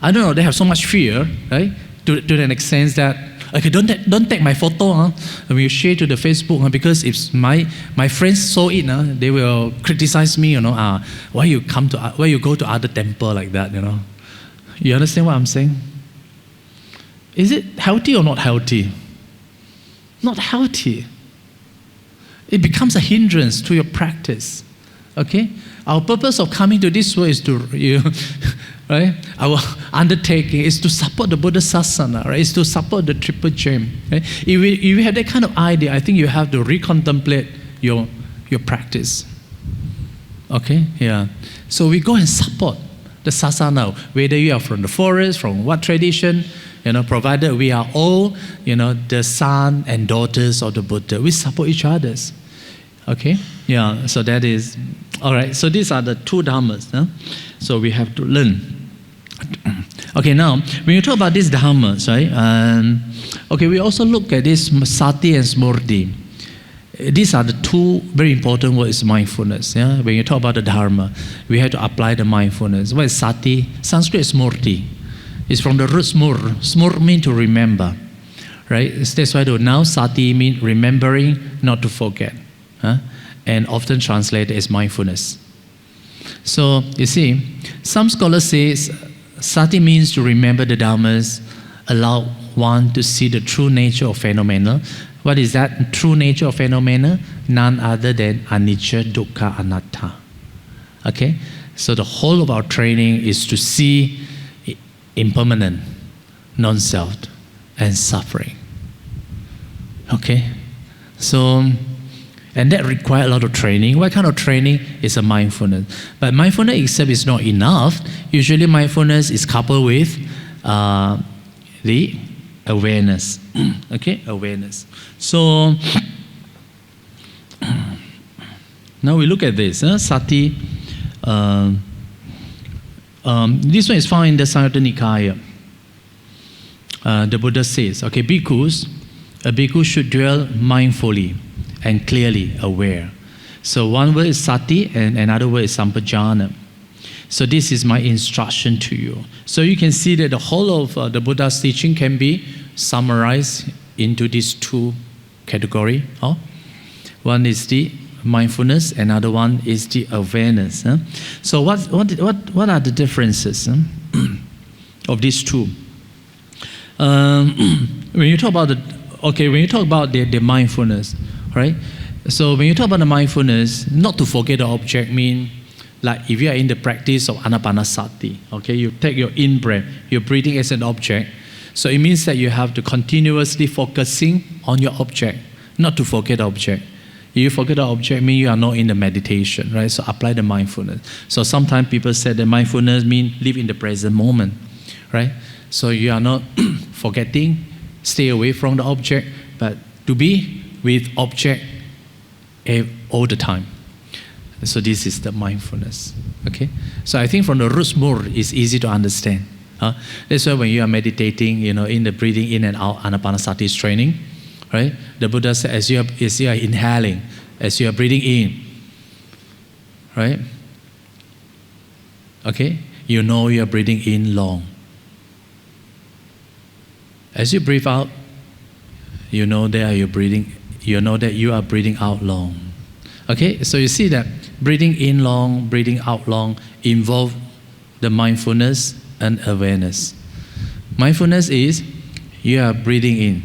I don't know, they have so much fear, right? To an extent that, okay, don't take my photo, when you share to the Facebook, because if my friends saw it, they will criticize me, why you go to other temple like that, You understand what I'm saying? Is it healthy or not healthy? Not healthy. It becomes a hindrance to your practice. Okay? Our purpose of coming to this world is to, right? Our undertaking is to support the Buddha Sasana, right? Is to support the Triple Gem. Right? If you have that kind of idea, I think you have to recontemplate your practice. Okay? Yeah. So we go and support the Sasana, whether you are from the forest, from what tradition, provided we are all, the son and daughters of the Buddha. We support each other. Okay? Yeah, so that is, all right. So these are the two Dhammas. So we have to learn. Okay, now, when you talk about these Dhammas, right? Okay, we also look at this Sati and Smurti. These are the two very important words, mindfulness. Yeah? When you talk about the Dharma, we have to apply the mindfulness. What is Sati? Sanskrit is Smurti. It's from the root smur. Smur means to remember. Right? That's why the noun Sati means remembering, not to forget. And often translated as mindfulness. So, you see, some scholars say Sati means to remember the Dhammas, allow one to see the true nature of phenomena. What is that true nature of phenomena? None other than anicca, dukkha, anatta. Okay? So the whole of our training is to see impermanent, non-self, and suffering. Okay? So And that requires a lot of training. What kind of training is a mindfulness? But mindfulness itself is not enough. Usually mindfulness is coupled with the awareness. Okay, awareness. So now we look at this. Sati. This one is found in the Samyutta Nikaya. The Buddha says, okay, bhikkhus, a bhikkhu should dwell mindfully and clearly aware. So one word is sati and another word is sampajana. So this is my instruction to you. So you can see that the whole of the Buddha's teaching can be summarized into these two categories. One is the mindfulness, another one is the awareness. So what are the differences of these two? When you talk about the mindfulness, right? So when you talk about the mindfulness, not to forget the object mean, like if you are in the practice of anapanasati, okay, you take your in-breath, you're breathing as an object. So it means that you have to continuously focusing on your object, not to forget the object. If you forget the object, means you are not in the meditation, right? So apply the mindfulness. So sometimes people say that mindfulness means live in the present moment, right? So you are not forgetting, stay away from the object, but to be with object all the time. So this is the mindfulness, okay? So I think from the roots more, it's easy to understand. That's why when you are meditating, in the breathing in and out, anapanasati training, right? The Buddha said, as you are inhaling, as you are breathing in, right? Okay? You know you are breathing in long. As you breathe out, you know that you are breathing out long. Okay? So you see that breathing in long, breathing out long involve the mindfulness and awareness. Mindfulness is you are breathing in.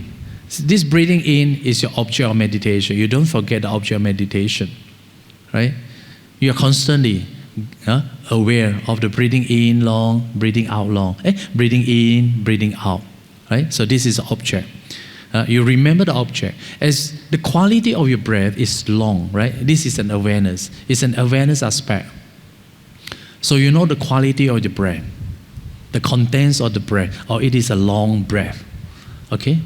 This breathing in is your object of meditation. You don't forget the object of meditation, right? You are constantly aware of the breathing in long, breathing out long. Breathing in, breathing out, right? So this is the object. You remember the object. As the quality of your breath is long, right? This is an awareness. It's an awareness aspect. So you know the quality of the breath, the contents of the breath, or it is a long breath, okay?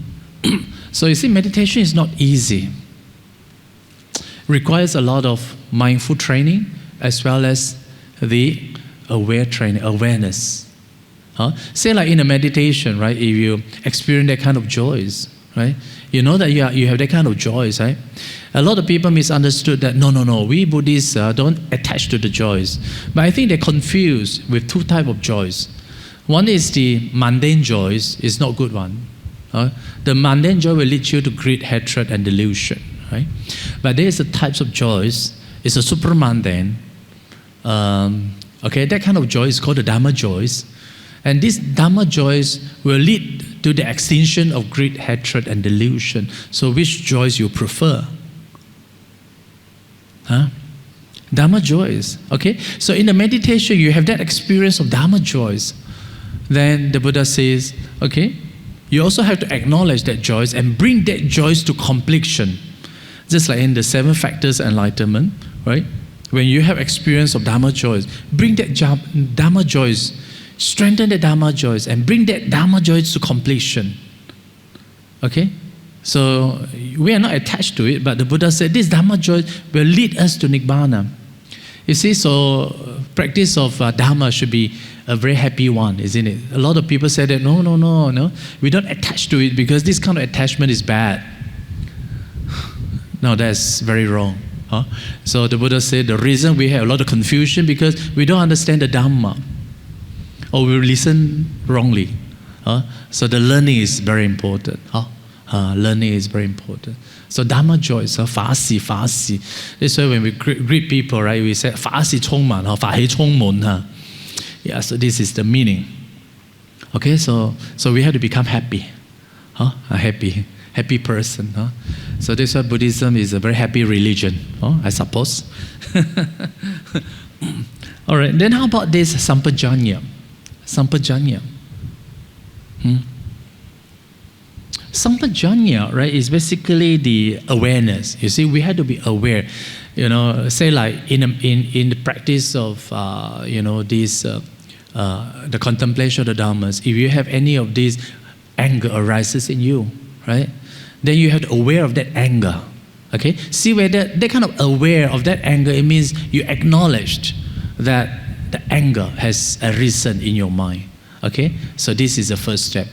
So you see, meditation is not easy. Requires a lot of mindful training as well as the aware training, awareness. Say like in a meditation, right? If you experience that kind of joys, right? You know that you have that kind of joys, right? A lot of people misunderstood that, no, we Buddhists don't attach to the joys. But I think they're confused with two types of joys. One is the mundane joys, it's not a good one. The mundane joy will lead you to greed, hatred, and delusion, right? But there is a types of joys. It's a supramundane. Okay, that kind of joy is called the Dhamma joys, and these Dhamma joys will lead to the extinction of greed, hatred, and delusion. So, which joys you prefer? Dhamma joys. Okay, so in the meditation you have that experience of Dhamma joys. Then the Buddha says, okay, you also have to acknowledge that joys and bring that joys to completion. Just like in the 7 factors enlightenment, right? When you have experience of Dhamma joys, bring that Dhamma joys, strengthen the Dhamma joys and bring that Dhamma joys to completion. Okay? So we are not attached to it, but the Buddha said this Dhamma joy will lead us to Nibbana. You see, so practice of Dhamma should be a very happy one, isn't it? A lot of people say that, no, we don't attach to it because this kind of attachment is bad. No, that's very wrong. So the Buddha said the reason we have a lot of confusion because we don't understand the Dhamma or we listen wrongly. So the learning is very important. Learning is very important. So Dhamma joy is fa si. That's why when we greet people, right, we say fa si chong man, fa hei chong mun. Yeah, so this is the meaning. Okay, so we have to become happy. A happy person. So that's why Buddhism is a very happy religion, I suppose. All right, then how about this sampajanya? Sampajanya, right, is basically the awareness. You see, we have to be aware. You know, say like in the practice of the contemplation of the dhammas, if you have any of these anger arises in you, right, then you have to be aware of that anger. Okay, see whether that kind of aware of that anger, it means you acknowledged that the anger has arisen in your mind. Okay, so this is the first step.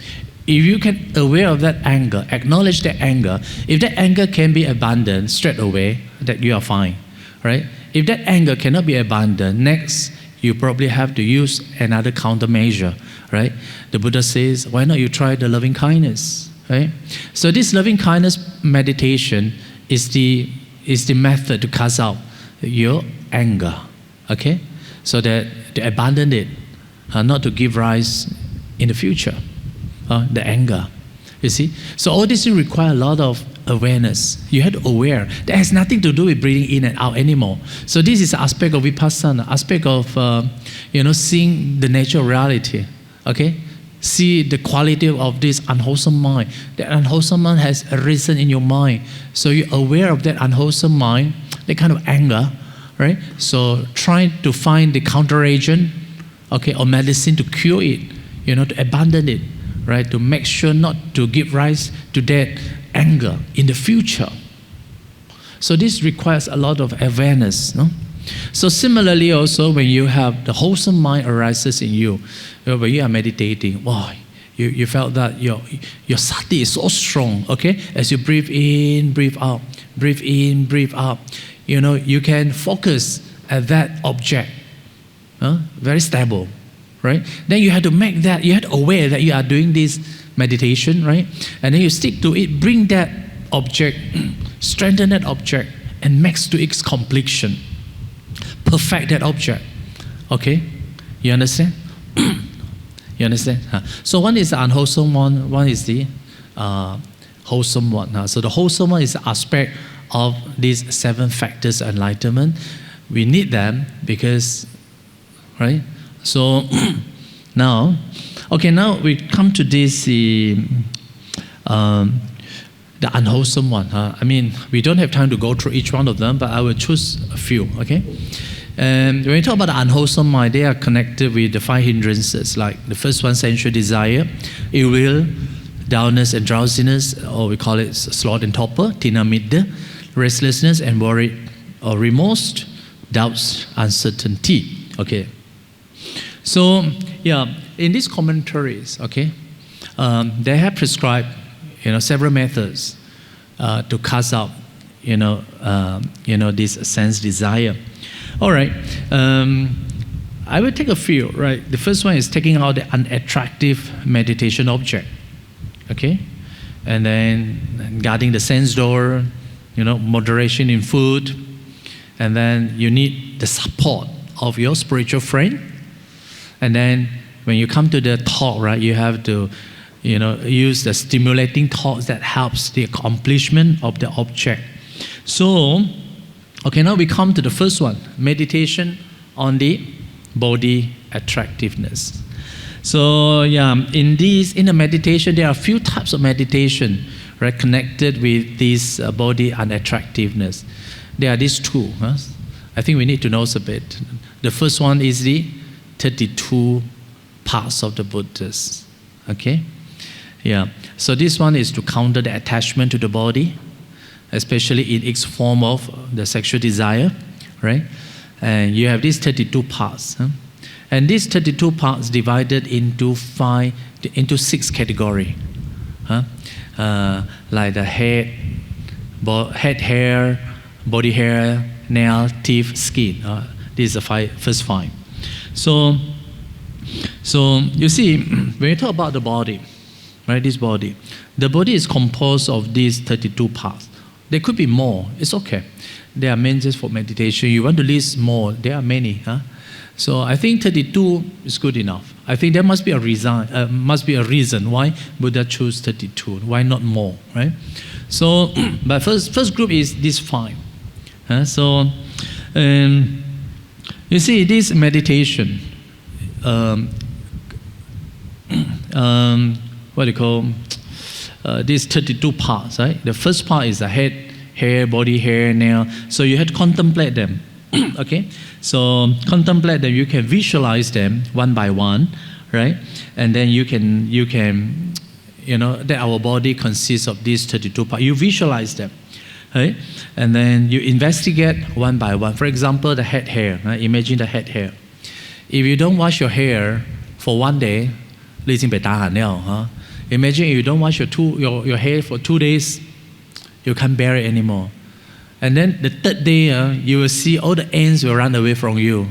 If you can aware of that anger, acknowledge that anger, if that anger can be abandoned straight away, that you are fine, right? If that anger cannot be abandoned, next you probably have to use another countermeasure, right? The Buddha says, why not you try the loving kindness, right? So this loving kindness meditation is the method to cast out your anger, okay? So that to abandon it, not to give rise in the future, the anger, you see? So all this require a lot of awareness. You have to aware. That has nothing to do with breathing in and out anymore. So this is an aspect of vipassana, aspect of, seeing the natural reality, okay? See the quality of this unwholesome mind. That unwholesome mind has arisen in your mind. So you're aware of that unwholesome mind, that kind of anger, right? So try to find the counteragent, okay, or medicine to cure it, to abandon it, right? To make sure not to give rise to that anger in the future. So this requires a lot of awareness, no? So similarly also, when you have the wholesome mind arises in you, when you are meditating, wow, you felt that your sati is so strong, okay? As you breathe in, breathe out, breathe in, breathe out, you can focus at that object, very stable, right? Then you have to make that, you have to aware that you are doing this meditation, right? And then you stick to it, bring that object, strengthen that object, and max to its completion. Perfect that object, okay? You understand? You understand? So one is the unwholesome one is the wholesome one. So the wholesome one is the aspect of these 7 factors of enlightenment. We need them because, right? So now we come to this, the unwholesome one. I mean, we don't have time to go through each one of them, but I will choose a few, okay? And when we talk about the unwholesome mind, they are connected with the 5 hindrances, like the first one, sensual desire, ill will, dullness and drowsiness, or we call it sloth and torpor, tina midda, restlessness and worry or remorse, doubts, uncertainty, okay? So, in these commentaries, okay, they have prescribed, several methods to cast out, this sense desire. All right, I will take a few, right? The first one is taking out the unattractive meditation object, okay? And then guarding the sense door, moderation in food, and then you need the support of your spiritual friend. And then when you come to the talk, right, you have to, use the stimulating thoughts that helps the accomplishment of the object. So, okay, now we come to the first one, meditation on the body attractiveness. So, in the meditation, there are a few types of meditation, right, connected with this body unattractiveness. There are these 2. I think we need to know a bit. The first one is the 32 parts of the Buddhas, okay? So this one is to counter the attachment to the body, especially in its form of the sexual desire, right? And you have these 32 parts. And these 32 parts divided into 6 categories. Like the head hair, body hair, nail, teeth, skin. These are the first 5. So you see, when you talk about the body, right, this body, the body is composed of these 32 parts. There could be more, it's okay. There are meant just for meditation. You want to list more, there are many. So I think 32 is good enough. I think there must be a reason why Buddha chose 32. Why not more, right? So, but first group is this 5. So, you see, this meditation, what do you call? these 32 parts, right? The first part is the head, hair, body hair, nail. So you have to contemplate them. Okay? So contemplate them, you can visualize them one by one, right? And then you can that our body consists of these 32 parts. You visualize them, right? And then you investigate one by one. For example, the head hair, right? Imagine the head hair. If you don't wash your hair for one day, imagine if you don't wash your hair for 2 days, you can't bear it anymore. And then the third day, you will see all the ants will run away from you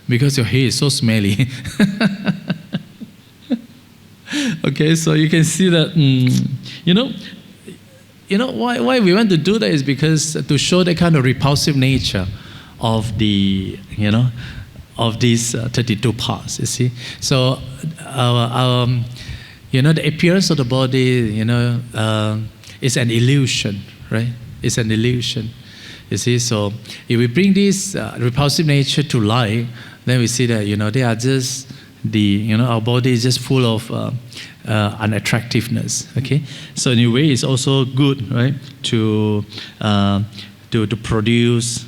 because your hair is so smelly. Okay, so you can see that, why we want to do that is because to show the kind of repulsive nature of the, of these 32 parts, you see. So, the appearance of the body, is an illusion, right? It's an illusion, you see. So, if we bring this repulsive nature to light, then we see that, they are just our body is just full of unattractiveness, okay? So, in a way, it's also good, right, to produce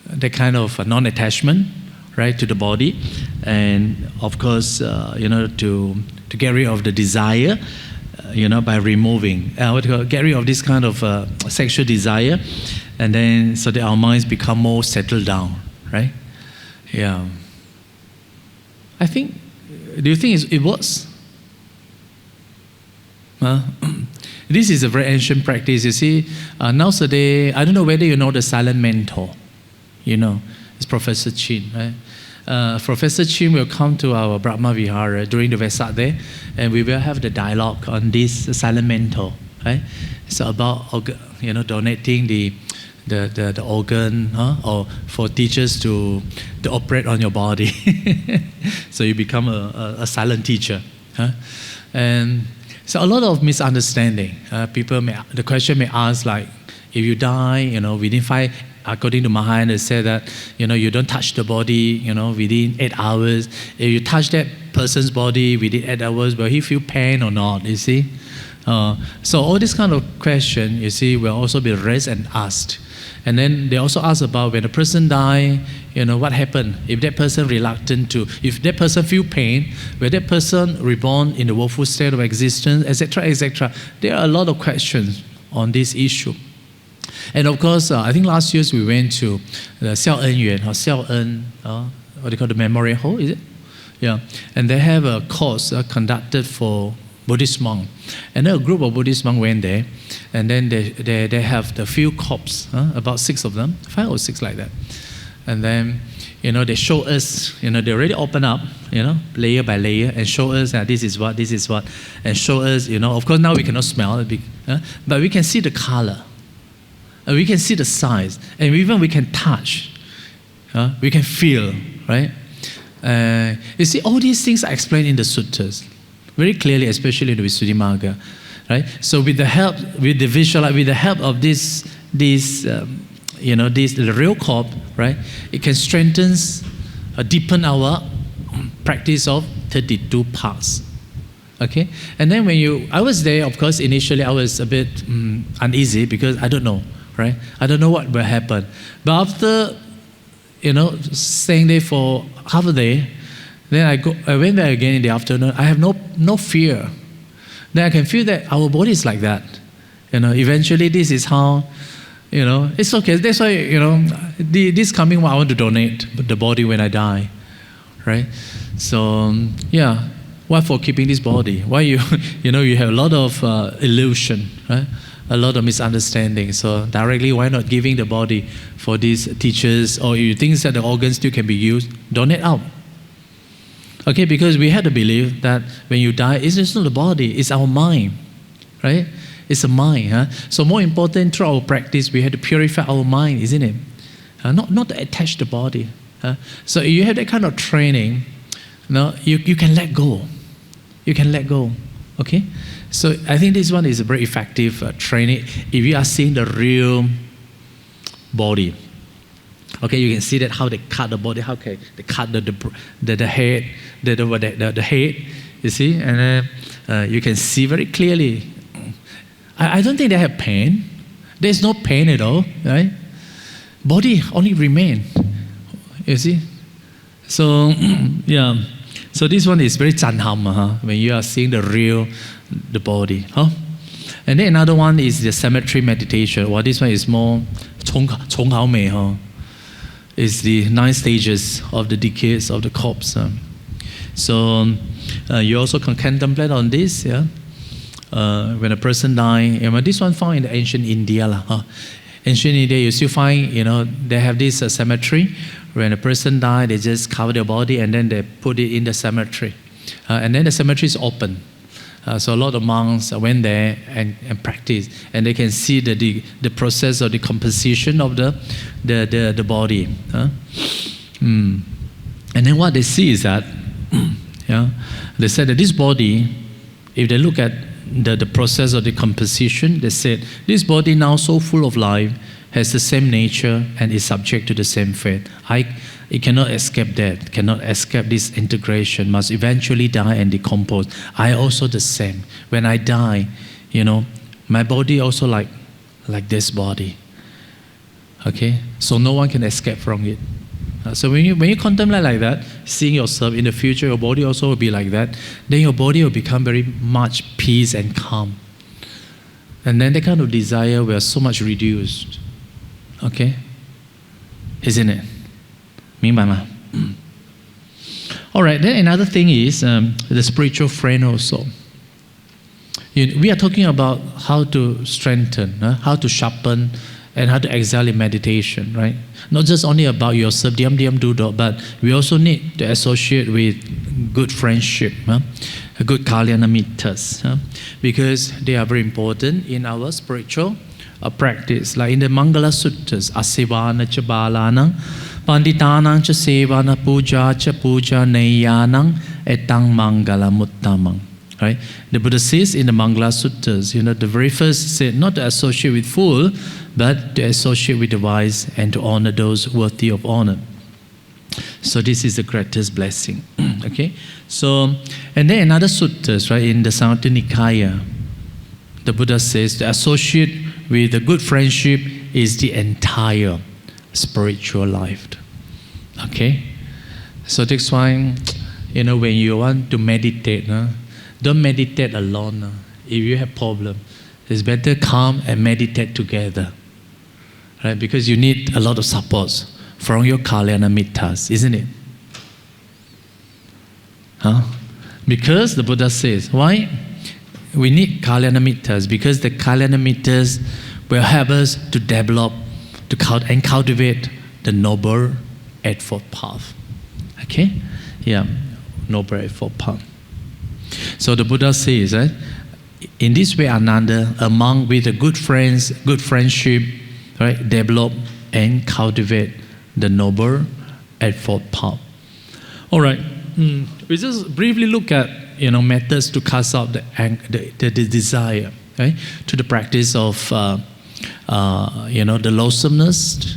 that kind of non-attachment, right, to the body, and of course, to get rid of the desire, by removing, get rid of this kind of sexual desire, and then so that our minds become more settled down, right? Yeah. Do you think it works? This is a very ancient practice. You see, nowadays, I don't know whether you know the silent mentor. It's Professor Chin, right? Professor Chin will come to our Brahma Vihara during the Vesak day, and we will have the dialogue on this silent mentor, right? It's about, donating the organ, or for teachers to operate on your body. So you become a silent teacher. And so a lot of misunderstanding. The question may ask, like, if you die, within 5, according to Mahayana, they say that, you don't touch the body, within 8 hours. If you touch that person's body within 8 hours, will he feel pain or not, you see? So all this kind of question, you see, will also be raised and asked. And then they also ask about when a person die, what happened? If that person if that person feel pain, will that person reborn in the woeful state of existence, etc., etc.? There are a lot of questions on this issue. And of course, I think last year we went to the Xiao En Yuan, or Xiao En, what do you call the memorial hall, is it? Yeah. And they have a course conducted for Buddhist monk. And then a group of Buddhist monks went there, and then they have the few corpses, about 6 of them, 5 or 6 like that. And then, they show us, they already open up, layer by layer, and show us that this is what, and show us, of course now we cannot smell it, but we can see the color, and we can see the size, and even we can touch, we can feel, right? You see, all these things are explained in the suttas very clearly, especially in the Visuddhimagga, right? So with the help of this the real corp, right? It can deepen our practice of 32 parts. Okay, and then I was there, of course, initially I was a bit uneasy because I don't know, right? I don't know what will happen. But after, staying there for half a day, then I went there again in the afternoon. I have no fear. Then I can feel that our body is like that. Eventually this is how, it's okay. That's why, this coming one, I want to donate the body when I die, right? So, yeah. Why for keeping this body? Why you have a lot of illusion, right? A lot of misunderstanding. So directly, why not giving the body for these teachers, or if you think that the organs still can be used, donate out. Okay, because we had to believe that when you die, it's just not the body, it's our mind, right? It's a mind. So more important through our practice, we had to purify our mind, isn't it? Not to attach the body. So if you have that kind of training, you can let go. You can let go, okay? So I think this one is a very effective training if you are seeing the real body. Okay, you can see that how they cut the body, how they cut the head, the head. You see? And then you can see very clearly. I don't think they have pain. There's no pain at all, right? Body only remain. You see? So, yeah. So this one is very chanham, when you are seeing the body. Huh? And then another one is the cemetery meditation. Well, this one is more Chong Hao Mei. It's the 9 stages of the decays of the corpse. So you also can contemplate on this. Yeah? When a person dies, this one found in the ancient India. Ancient India, you still find, they have this cemetery. When a person dies, they just cover their body and then they put it in the cemetery. And then the cemetery is open. So a lot of monks went there and practiced, and they can see the process of the composition of the body. And then what they see is that, they said that this body, if they look at the process of the composition, they said, this body now so full of life, has the same nature and is subject to the same fate. It cannot escape that, cannot escape this integration, must eventually die and decompose. I also the same. When I die, my body also like this body. Okay? So no one can escape from it. So when you contemplate like that, seeing yourself in the future, your body also will be like that, then your body will become very much peace and calm. And then the kind of desire will so much reduced. Okay? Isn't it? All right, then another thing is the spiritual friend also. We are talking about how to strengthen, how to sharpen, and how to excel in meditation, right? Not just only about yourself, but we also need to associate with good friendship, good kalyana mittas, because they are very important in our spiritual practice. Like in the Mangala Suttas, asivana cha balana, panditanang cha sevana puja cha puja neyanang etang mangala muttamang. Right? The Buddha says in the Mangala Suttas, the very first said not to associate with fool, but to associate with the wise and to honor those worthy of honor. So this is the greatest blessing. Okay? So, and then another suttas, right, in the Samyutta Nikaya, the Buddha says to associate with a good friendship is the entire spiritual life. Okay? So that's why, when you want to meditate, don't meditate alone. If you have problem, it's better come and meditate together. Right? Because you need a lot of support from your kalyana mittas, isn't it? Because the Buddha says, why? We need kalyana mittas, because the kalyana mittas will help us to develop and cultivate the noble eightfold path. Okay? Yeah, noble eightfold path. So the Buddha says, in this way, Ananda, among with the good friends, good friendship, right, develop and cultivate the noble eightfold path. All right, we just briefly look at methods to cast out the desire, right, to the practice of the loathsomeness,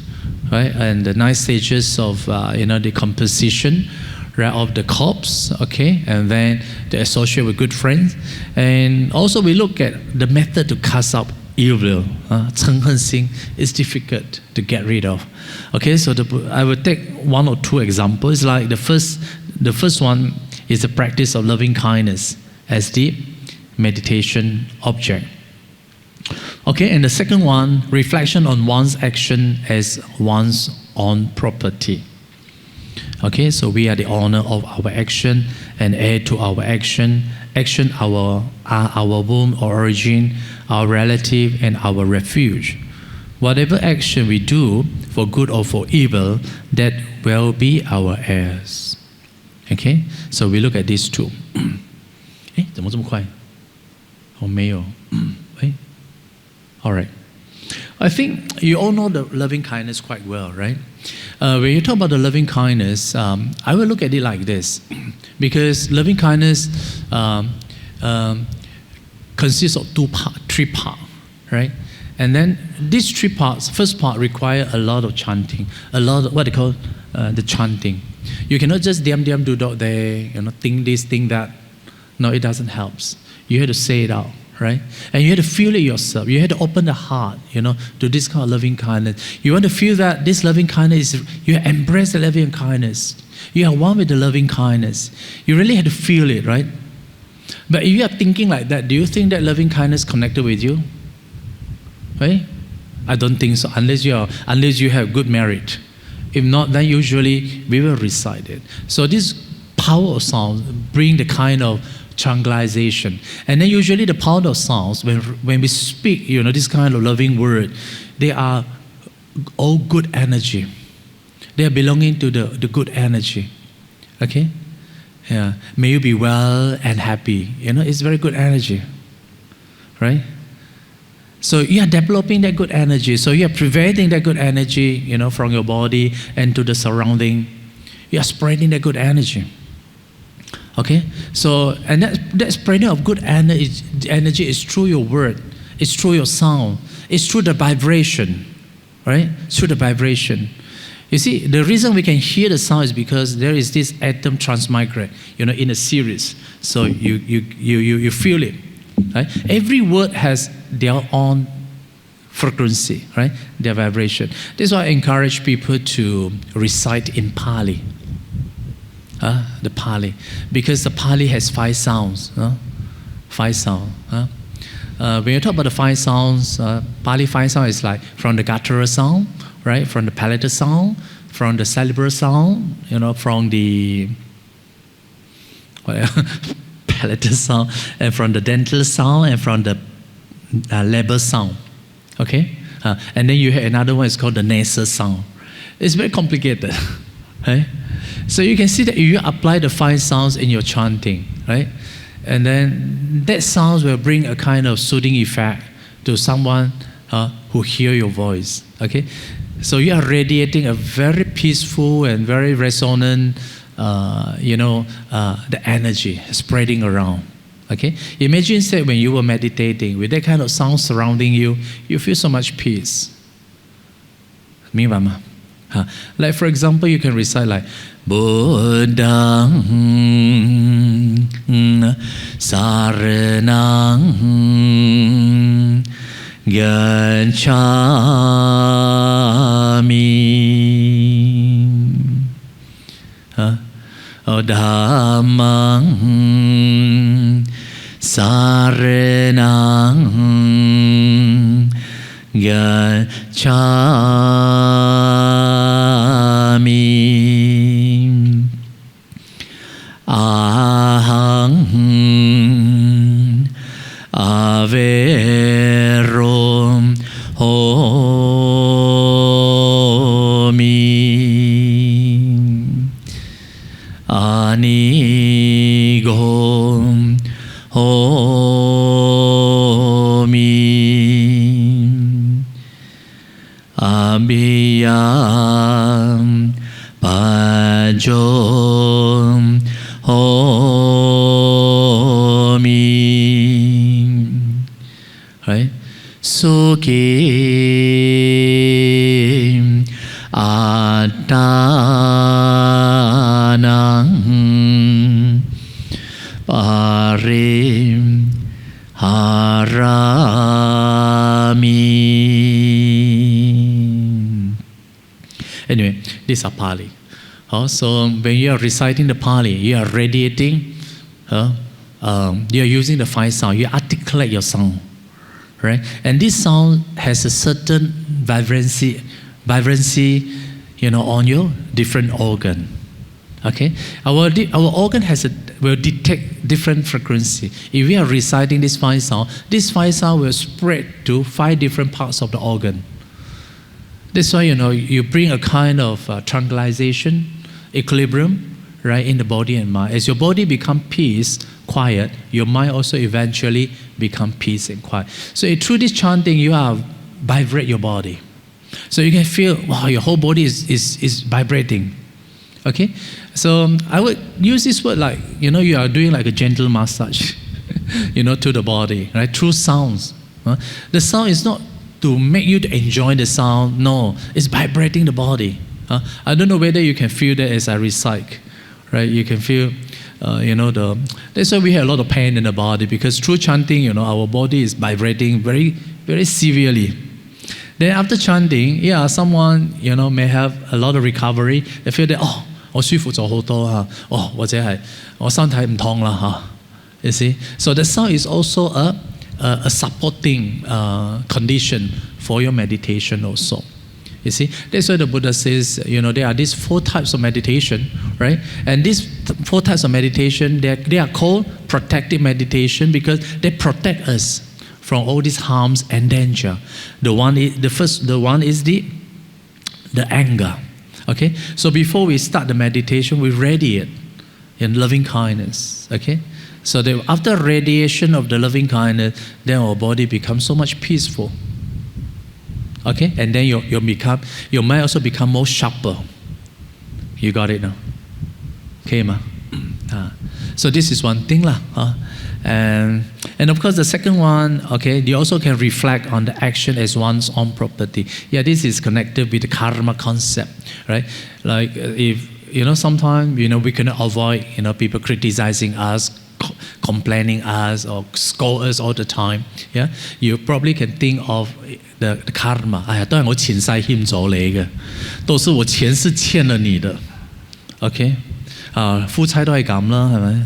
right, and the 9 stages of the composition, right, of the corpse, okay, and then to associate with good friends, and also we look at the method to cast out evil. Is difficult to get rid of. Okay, so I will take 1 or 2 examples. Like the first one is the practice of loving kindness as the meditation object. Okay, and the second one, reflection on one's action as one's own property. Okay, so we are the owner of our action and heir to our action. Action, our womb or origin, our relative, and our refuge. Whatever action we do, for good or for evil, that will be our heirs. Okay, so we look at these 2. 怎么这么快？没有。All right. I think you all know the loving kindness quite well, right? When you talk about the loving kindness, I will look at it like this. Because loving kindness consists of 3 parts, right? And then these 3 parts, first part require a lot of chanting, a lot of what they call the chanting. You cannot just diam do there, think this, think that. No, it doesn't help. You have to say it out, right? And you have to feel it yourself. You have to open the heart, to this kind of loving kindness. You want to feel that this loving kindness, you embrace the loving kindness. You are one with the loving kindness. You really have to feel it, right? But if you are thinking like that, do you think that loving kindness connected with you? Right? I don't think so, unless you have good merit. If not, then usually we will recite it. So this power of sound bring the kind of tranquilization. And then usually the power of sounds, when we speak, this kind of loving word, they are all good energy. They are belonging to the good energy. Okay? Yeah. May you be well and happy. It's very good energy. Right? So you are developing that good energy. So you are preventing that good energy, from your body and to the surrounding. You are spreading that good energy. Okay? So, and that spreading of good energy is through your word. It's through your sound. It's through the vibration. Right? Through the vibration. You see, the reason we can hear the sound is because there is this atom transmigrate, in a series. So you feel it. Right? Every word has their own frequency, right? Their vibration. This is why I encourage people to recite in Pali. The Pali. Because the Pali has 5 sounds. 5 sounds. When you talk about the 5 sounds, Pali 5 sounds is like from the guttural sound, right? From the palatal sound, from the cerebral sound, from the palatal sound, and from the dental sound, and from the labor sound. Okay? And then you have another one, it's called the nasal sound. It's very complicated. Right? So you can see that if you apply the 5 sounds in your chanting, right? And then that sounds will bring a kind of soothing effect to someone who hear your voice. Okay? So you are radiating a very peaceful and very resonant, the energy spreading around. Okay? Imagine that when you were meditating, with that kind of sound surrounding you, you feel so much peace. Like for example, you can recite like Buddhang Saranang Gacchami Dhammang Saranang Gacchami Ahang Averum Homi Anigom Homi Abhiyam Pajom Homi. Right? Sukhi Attanang Parim Harami. Anyway, these are Pali. So when you are reciting the Pali, you are radiating, you are using the 5 sound, you articulate your sound. Right? And this sound has a certain vibrancy, on your different organ. Okay? Our organ will detect different frequency. If we are reciting this 5 sound will spread to 5 different parts of the organ. That's why, you bring a kind of tranquilization, equilibrium, right, in the body and mind. As your body become peace, quiet, your mind also eventually become peace and quiet. So through this chanting, you vibrate your body. So you can feel, wow, your whole body is vibrating. Okay? So I would use this word like, you are doing like a gentle massage, to the body, right? Through sounds. The sound is not to make you to enjoy the sound. No, it's vibrating the body. I don't know whether you can feel that as I recite, right? You can feel That's why we have a lot of pain in the body, because through chanting, our body is vibrating very, very severely. Then after chanting, someone, may have a lot of recovery. They feel that, 我舒服咗好多嚇，或者係我身體唔痛啦嚇。You see, so the sound is also a supporting condition for your meditation also. You see, that's why the Buddha says, there are these 4 types of meditation, right? And these 4 types of meditation, they are called protective meditation because they protect us from all these harms and danger. The one is the anger. Okay, so before we start the meditation, we radiate in loving kindness. Okay, so that after radiation of the loving kindness, then our body becomes so much peaceful. Okay, and then your mind also become more sharper. You got it now? Okay, ma. So this is one thing lah. And of course the second one, okay, you also can reflect on the action as one's own property. Yeah, this is connected with the karma concept, right? Like if sometimes we cannot avoid people criticizing us, complaining us, or scold us all the time. Yeah, you probably can think of the karma. 哎呀，都係我前世欠咗你嘅，都是我前世欠了你的。OK，夫妻都係咁啦，係咪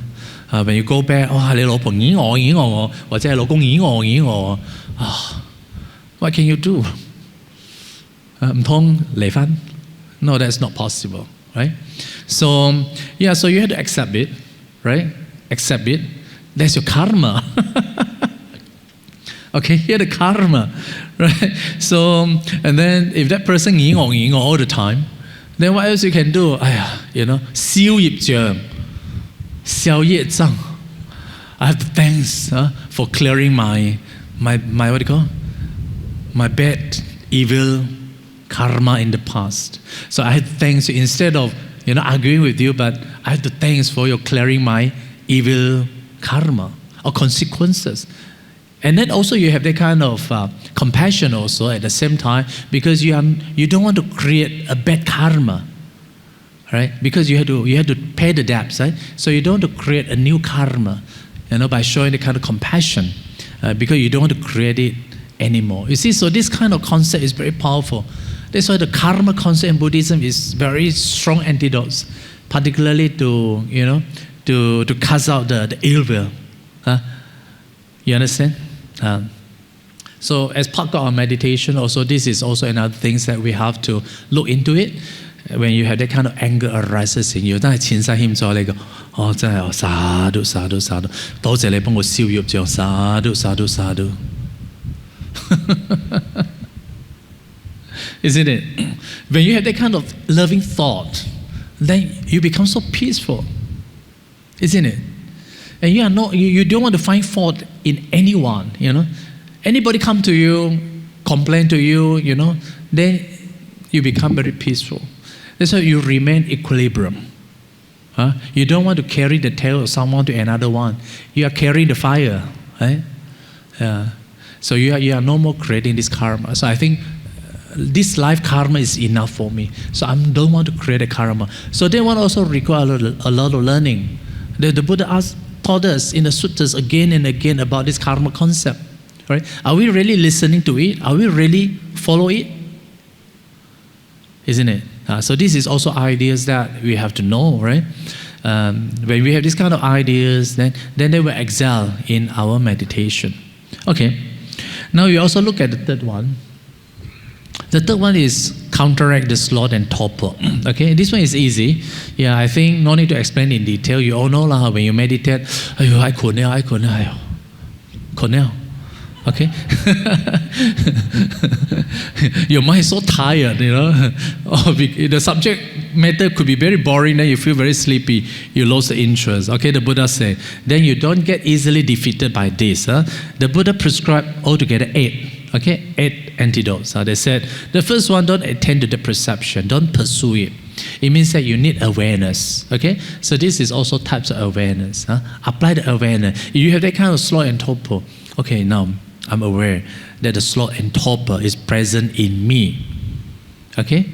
？When you go back， 哇，你老婆攆我，或者係老公攆我，what can you do？ 唔通離婚 ？No, that's not possible, right? So you have to accept it, right? Accept it. That's your karma. Okay, here the karma, right? So and then if that person 攆我 all the time, then what else you can do? 哎呀，消業障。消業障 I have to thanks for clearing my what do you call? My bad, evil karma in the past. So I have to thanks you instead of arguing with you, but I have to thanks for your clearing my evil karma or consequences. And then also you have that kind of compassion also at the same time, because you don't want to create a bad karma. Right? Because you have to pay the debts, right? So you don't want to create a new karma, by showing the kind of compassion, because you don't want to create it anymore. You see, so this kind of concept is very powerful. That's why the karma concept in Buddhism is very strong antidotes, particularly to cast out the ill will. You understand? So as part of our meditation, also this is also another thing that we have to look into it. When you have that kind of anger arises in you， 但係前世欠咗你嘅，真係沙都，多謝你幫我消業障，沙都。Isn't it? When you have that kind of loving thought, then you become so peaceful. Isn't it? And you don't want to find fault in anyone. Anybody come to you, complain to you, then you become very peaceful. That's why you remain equilibrium. You don't want to carry the tail of someone to another one. You are carrying the fire, right? So you are no more creating this karma. So I think this life karma is enough for me. So I don't want to create a karma. So that one also requires a lot of learning. The Buddha taught us in the suttas again and again about this karma concept. Right? Are we really listening to it? Are we really follow it? Isn't it? So this is also ideas that we have to know, right? When we have this kind of ideas, then they will excel in our meditation. Okay. Now you also look at the third one. The third one is counteract the sloth and torpor. Okay, this one is easy. Yeah, I think no need to explain in detail. You all know lah, when you meditate, I couldn't. Okay? Your mind is so tired, the subject matter could be very boring, then you feel very sleepy, you lose the interest. Okay, the Buddha said, then you don't get easily defeated by this. The Buddha prescribed altogether 8. Okay, 8 antidotes. They said, the first one, don't attend to the perception, don't pursue it. It means that you need awareness. Okay, so this is also types of awareness. Apply the awareness. If you have that kind of sloth and torpor, okay, now I'm aware that the sloth and torpor is present in me. Okay?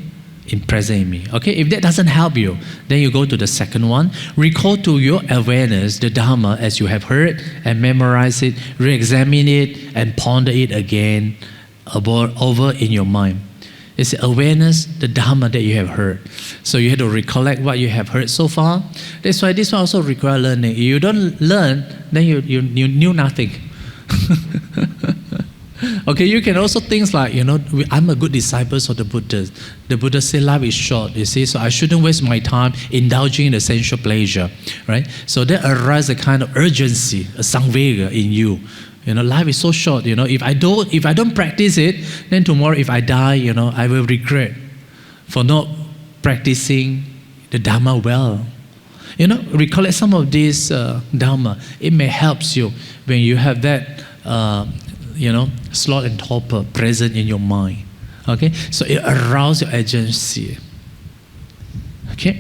present in me. Okay, if that doesn't help you, then you go to the second one. Recall to your awareness the Dharma as you have heard and memorize it, re-examine it, and ponder it again over in your mind. It's awareness, the Dharma that you have heard. So you have to recollect what you have heard so far. That's why this one also requires learning. If you don't learn, then you knew nothing. Okay, you can also think like, I'm a good disciple of the Buddha. The Buddha said life is short, you see, so I shouldn't waste my time indulging in the sensual pleasure, right? So there arises a kind of urgency, a samvega in you. Life is so short, if I don't practice it, then tomorrow if I die, I will regret for not practicing the Dharma well. Recollect some of this Dharma. It may help you when you have that sloth and torpor present in your mind. Okay, so it arouses your agency. Okay,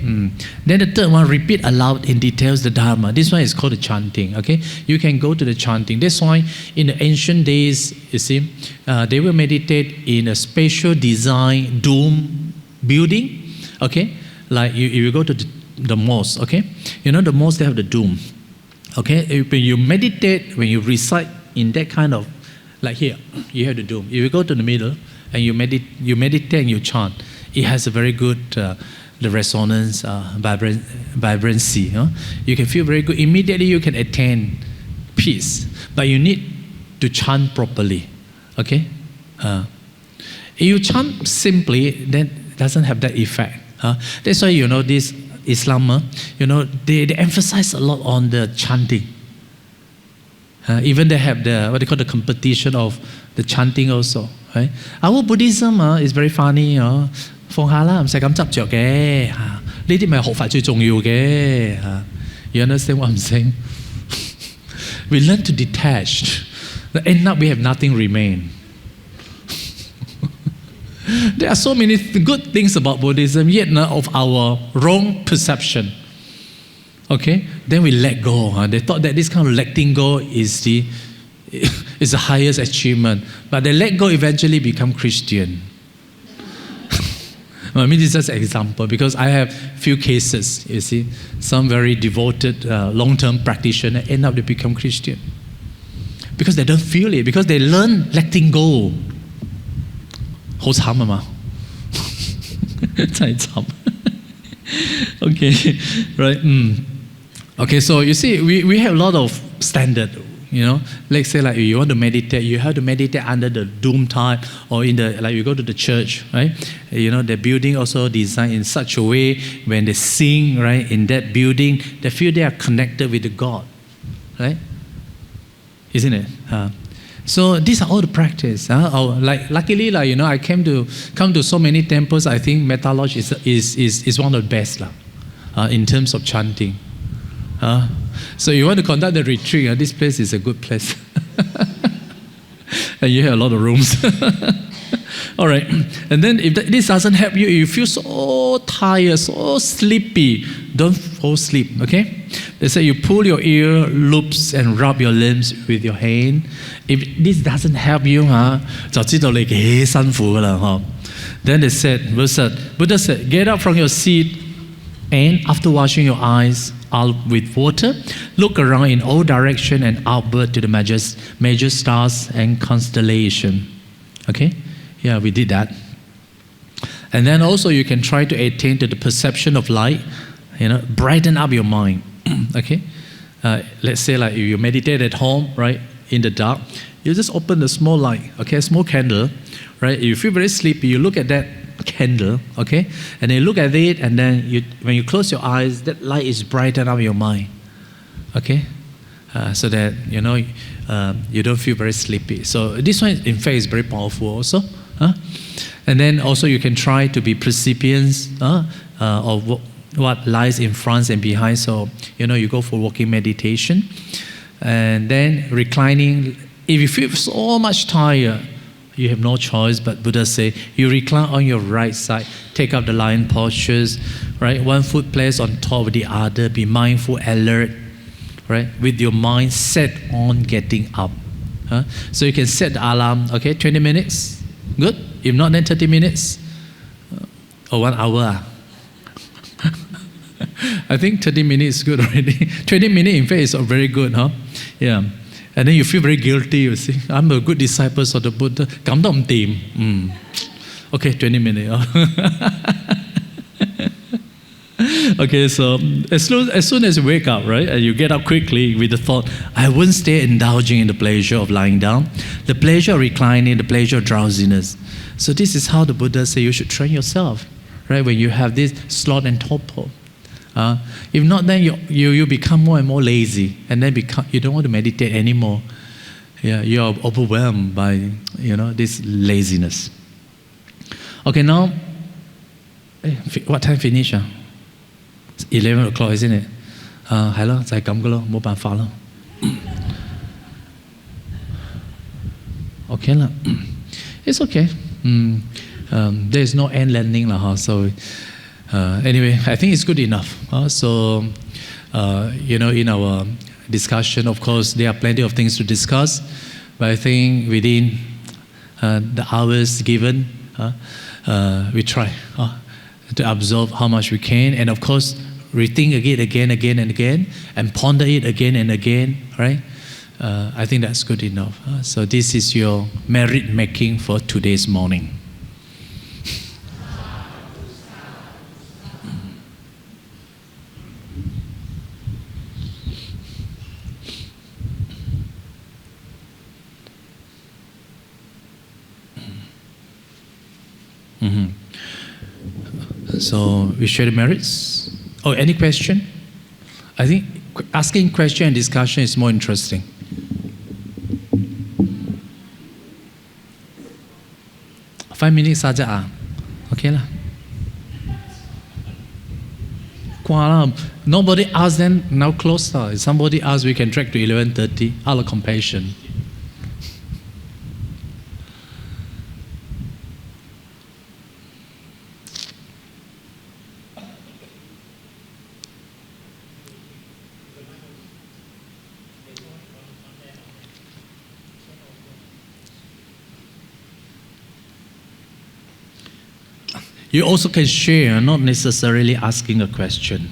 then the third one, repeat aloud in details the Dharma. This one is called the chanting. Okay, you can go to the chanting. That's why in the ancient days, you see, they will meditate in a special design dome building. Okay, like if you go to the mosque. Okay, the mosque they have the dome. Okay, when you meditate, when you recite in that kind of, like here, you have the dome. If you go to the middle and you meditate and you chant, it has a very good the resonance, vibrancy. You can feel very good. Immediately you can attain peace, but you need to chant properly. Okay, if you chant simply, then it doesn't have that effect. That's why this Islam, they emphasize a lot on the chanting. Even they have the what they call the competition of the chanting also. Right? Our Buddhism is very funny. 放下啦，唔使咁執着嘅嚇，呢啲咪學法最重要嘅嚇。You understand what I'm saying? We learn to detach. But end up we have nothing remain. There are so many good things about Buddhism, yet of our wrong perception. Okay, then we let go. They thought that this kind of letting go is the highest achievement, but they let go eventually become Christian. I mean, this is just an example because I have few cases. You see, some very devoted long-term practitioner end up they become Christian because they don't feel it, because they learn letting go. 好慘啊嘛，真係慘。Okay, right. Okay, so you see, we have a lot of standard. Let's say like you want to meditate, you have to meditate under the dome type, or like you go to the church, right? The building also designed in such a way when they sing, right, in that building, they feel they are connected with the God, right? Isn't it? So these are all the practice. Like luckily, I come to so many temples. I think Metta Lodge is one of the best, in terms of chanting. So you want to conduct the retreat, this place is a good place. And you have a lot of rooms. All right. And then if this doesn't help you, you feel so tired, so sleepy, don't fall asleep, okay? They say you pull your ear loops and rub your limbs with your hand. If this doesn't help you, 就知道你幾辛苦㗎啦。Then they said, Buddha said, get up from your seat and after washing your eyes out with water, look around in all directions and outward to the major stars and constellation. Okay? Yeah, we did that. And then also you can try to attain to the perception of light, brighten up your mind. Okay? Let's say like if you meditate at home, right, in the dark, you just open the small light, okay, a small candle, right? If you feel very sleepy, you look at that candle, okay, and then you look at it, and then when you close your eyes, that light is brighten up your mind, okay, so that you don't feel very sleepy. So this one, in fact, is very powerful also. And then also you can try to be percipients of what lies in front and behind. So you go for walking meditation, and then reclining. If you feel so much tired, you have no choice, but Buddha say, you recline on your right side, take up the lion postures, right? One foot placed on top of the other, be mindful, alert, right? With your mind set on getting up. So you can set the alarm, okay, 20 minutes, good. If not, then 30 minutes. or 1 hour? I think 30 minutes is good already. 20 minutes, in fact, is very good, huh? Yeah. And then you feel very guilty, you see. I'm a good disciple of the Buddha. Cảm động tìm. Okay, 20 minutes. Okay, so as soon as you wake up, right, and you get up quickly with the thought, I wouldn't stay indulging in the pleasure of lying down, the pleasure of reclining, the pleasure of drowsiness. So this is how the Buddha said you should train yourself, right, when you have this sloth and torpor. If not, then you become more and more lazy, and then you don't want to meditate anymore. Yeah, you are overwhelmed by this laziness. Okay, now, what time finish? 11 o'clock, isn't it? 係咯，就係咁嘅咯，冇辦法咯。Okay 啦 ，it's okay. There is no end landing 啦，哈。So anyway, I think it's good enough. So in our discussion, of course, there are plenty of things to discuss, but I think within the hours given, we try to absorb how much we can, and of course, rethink again, and ponder it again and again, right? I think that's good enough. So this is your merit making for today's morning. So we share the merits. Oh, any question? I think asking question and discussion is more interesting. Five minutes saja okay lah. Nobody asked, then now close lah. If somebody asks, we can drag to 11:30 out of compassion. You also can share, not necessarily asking a question.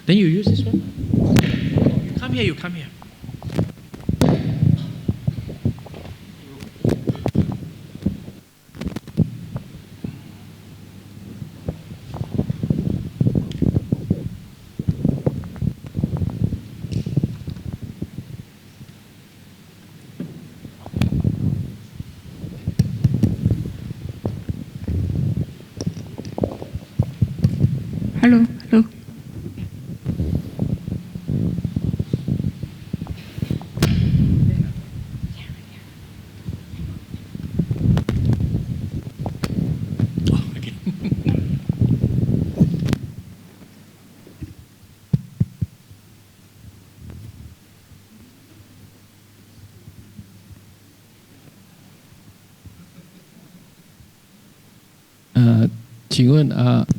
Then you use this one. You come here. Hello.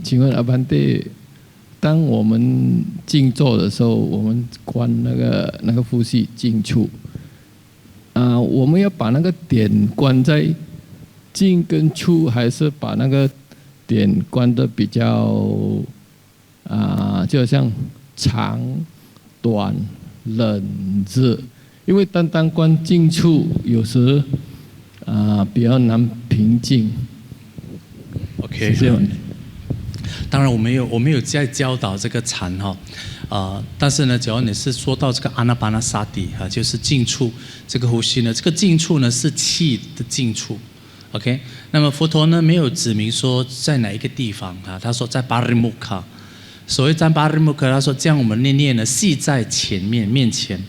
请问阿班蒂，当我们静坐的时候，我们观那个呼吸静处，我们要把那个点关在静跟处，还是把那个点关的比较就好像长、短、冷、热？因为单单关静处，有时比较难平静。OK， 是这样。当然我没有在教导这个禅哈，但是呢，只要你是说到这个阿那巴那萨底就是静处这个呼吸呢，这个静处呢是气的静处 ，OK。那么佛陀呢没有指明说在哪一个地方他说在巴里木卡，所谓在巴里木卡，他说这样我们念呢系在面前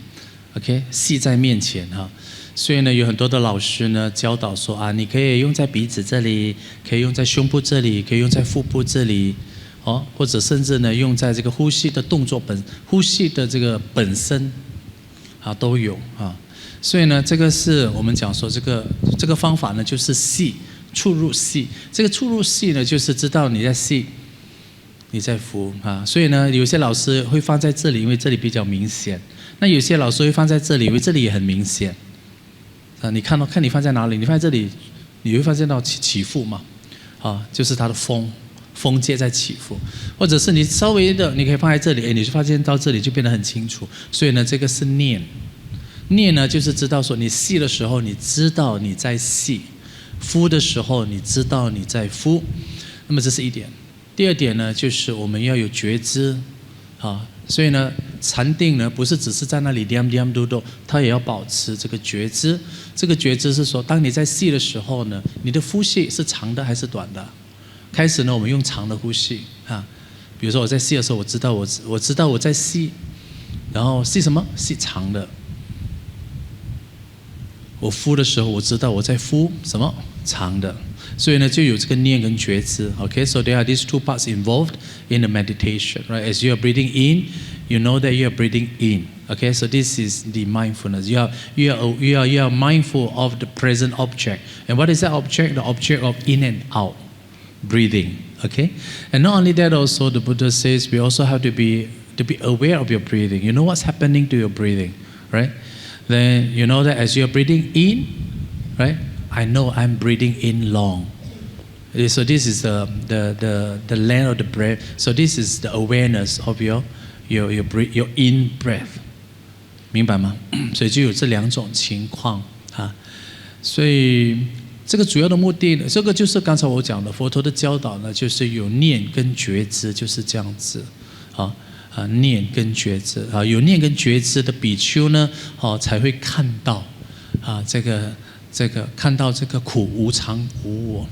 ，OK， 系在面前哈。所以呢，有很多的老师呢教导说你可以用在鼻子这里，可以用在胸部这里，可以用在腹部这里，或者甚至呢用在这个呼吸的动作呼吸的这个本身都有所以呢，这个是我们讲说这个方法呢就是系触入细。这个触入细呢，就是知道你在细，你在浮啊。所以呢，有些老师会放在这里，因为这里比较明显。那有些老师会放在这里，因为这里也很明显。你看你放在哪里？你放在这里，你会发现到起伏嘛？啊，就是它的风界在起伏，或者是你稍微的，你可以放在这里，你就发现到这里就变得很清楚。所以呢，这个是念。念呢，就是知道说你细的时候，你知道你在细；敷的时候，你知道你在敷。那么这是一点。第二点呢，就是我们要有觉知，啊，所以呢，禅定呢不是只是在那里念嘟嘟，它也要保持这个觉知。这个觉知是说，当你在细的时候呢，你的呼吸是长的还是短的？开始呢，我们用长的呼吸啊，比如说我在吸的时候，我知道我在吸，然后吸什么？吸长的。我呼的时候，我知道我在呼什么？长的。所以呢，就有这个念跟觉知。Okay, so there are these two parts involved in the meditation, right? As you are breathing in, you know that you are breathing in. Okay, so this is the mindfulness. You are mindful of the present object. And what is that object? The object of in and out. Breathing, okay? And not only that, also the Buddha says we also have to be aware of your breathing. You know what's happening to your breathing, right? Then you know that as you're breathing in, right? I know I'm breathing in long. So this is the length of the breath. So this is the awareness of your in breath. 明白吗？所以就有这两种情况啊。所以这个主要的目的呢，这个就是刚才我讲的佛陀的教导呢，就是有念跟觉知，就是这样子啊。念跟觉知啊，有念跟觉知的比丘呢，才会看到啊，这个看到这个苦无常无我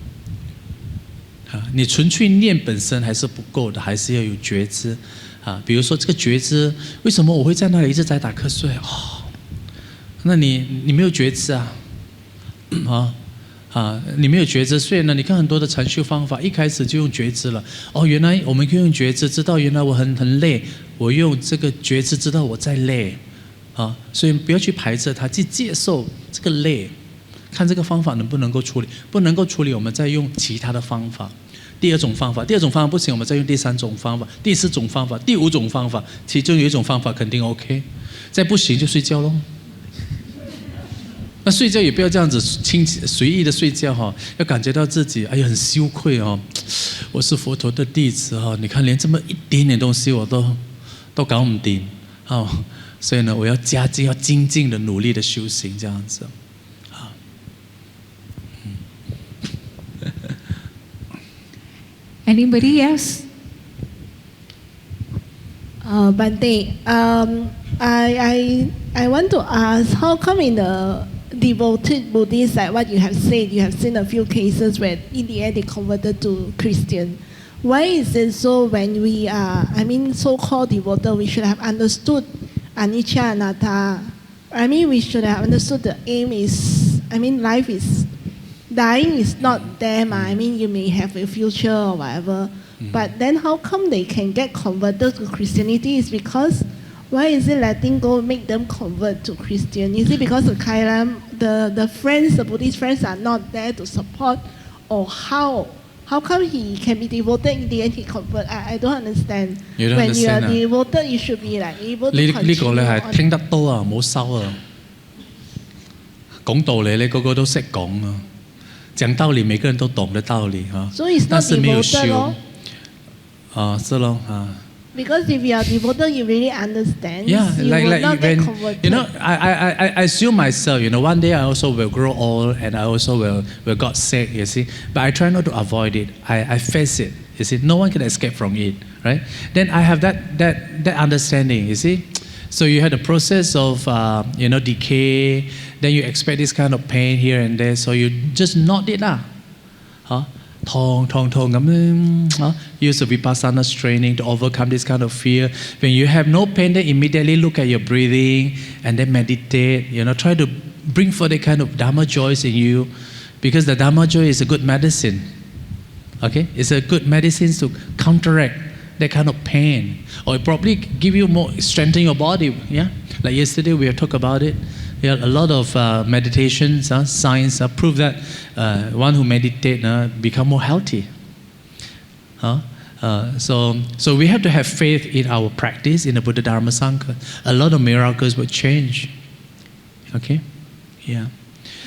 啊。你纯粹念本身还是不够的，还是要有觉知啊。比如说这个觉知，为什么我会在那里一直在打瞌睡？那你没有觉知啊，你没有觉知，所以呢，你看很多的禅修方法，一开始就用觉知了。原来我们可以用觉知知道，原来我很累，我用这个觉知知道我在累，所以不要去排斥它，去接受这个累，看这个方法能不能够处理，不能够处理，我们再用其他的方法。第二种方法不行，我们再用第三种方法、第四种方法、第五种方法，其中有一种方法肯定 OK， 再不行就睡觉咯。那睡觉也不要这样子随意的睡觉要感觉到自己很羞愧我是佛陀的弟子你看连这么一点点东西我都搞不定所以呢，我要加紧要精进的努力的修行这样子Anybody else? Bhante, I want to ask, how come in the devoted Buddhists, like what you have said, you have seen a few cases where in the end they converted to Christian. Why is it so when we are, so-called devoted, we should have understood anicca, anatta. We should have understood the aim is, life is, dying is not there, you may have a future or whatever. But then how come they can get converted to Christianity is because why is it letting go make them convert to Christian? Is it because the friends, the Buddhist friends are not there to support, or how? How come he can be devoted in the end he convert? I don't understand. You don't when understand you are devoted, you should be like able to continue. 呢個咧係聽得多啊，唔好收啊。講道理咧，個個都識講啊。講道理，每個人都懂得道理啊。So it's not 但是沒有 devoted 修是咯 Because if you are devoted, you really understand. Yeah, you like will not get when converted. I assume myself. One day I also will grow old, and I also will got sick. You see, but I try not to avoid it. I face it. You see, no one can escape from it, right? Then I have that understanding. You see, so you had the process of decay. Then you expect this kind of pain here and there. So you just not it use the vipassana training to overcome this kind of fear. When you have no pain, then immediately look at your breathing and then meditate. Try to bring forth that kind of Dhamma joys in you, because the Dhamma joy is a good medicine. Okay, it's a good medicine to counteract that kind of pain, or it probably give you more strengthen your body. Yeah, like yesterday we have talked about it. Yeah, a lot of meditations, science prove that one who meditate become more healthy. So we have to have faith in our practice, in the Buddha Dharma Sangha. A lot of miracles will change. Okay? Yeah.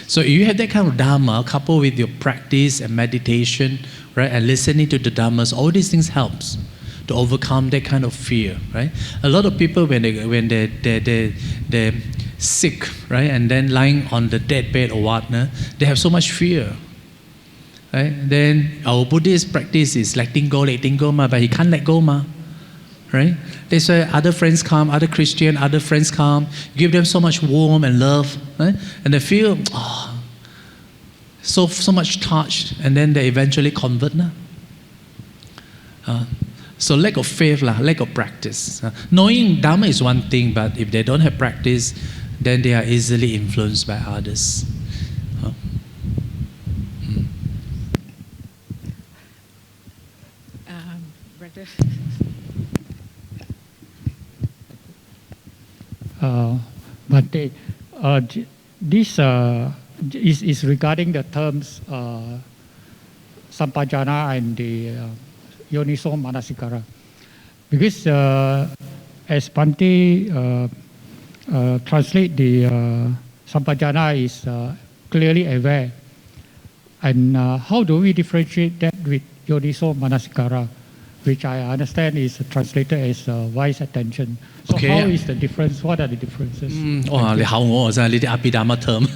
So if you have that kind of Dharma coupled with your practice and meditation, right, and listening to the Dhammas, all these things helps to overcome that kind of fear, right? A lot of people when they're sick, right, and then lying on the deathbed or what, they have so much fear. Right? Then our Buddhist practice is letting go, but he can't let go, right? That's why other friends come, other Christian, other friends come, give them so much warmth and love, right? And they feel so much touched, and then they eventually convert. So lack of faith, lack of practice. Knowing Dharma is one thing, but if they don't have practice, then they are easily influenced by others. Bhante, this is regarding the terms sampajana and the yoniso manasikara. Because as Bhante translate the sampajana is clearly aware. And how do we differentiate that with yoniso manasikara, which I understand is translated as wise attention? So Okay. how is the difference? What are the differences? 你考我真係呢啲 Abhidhamma term.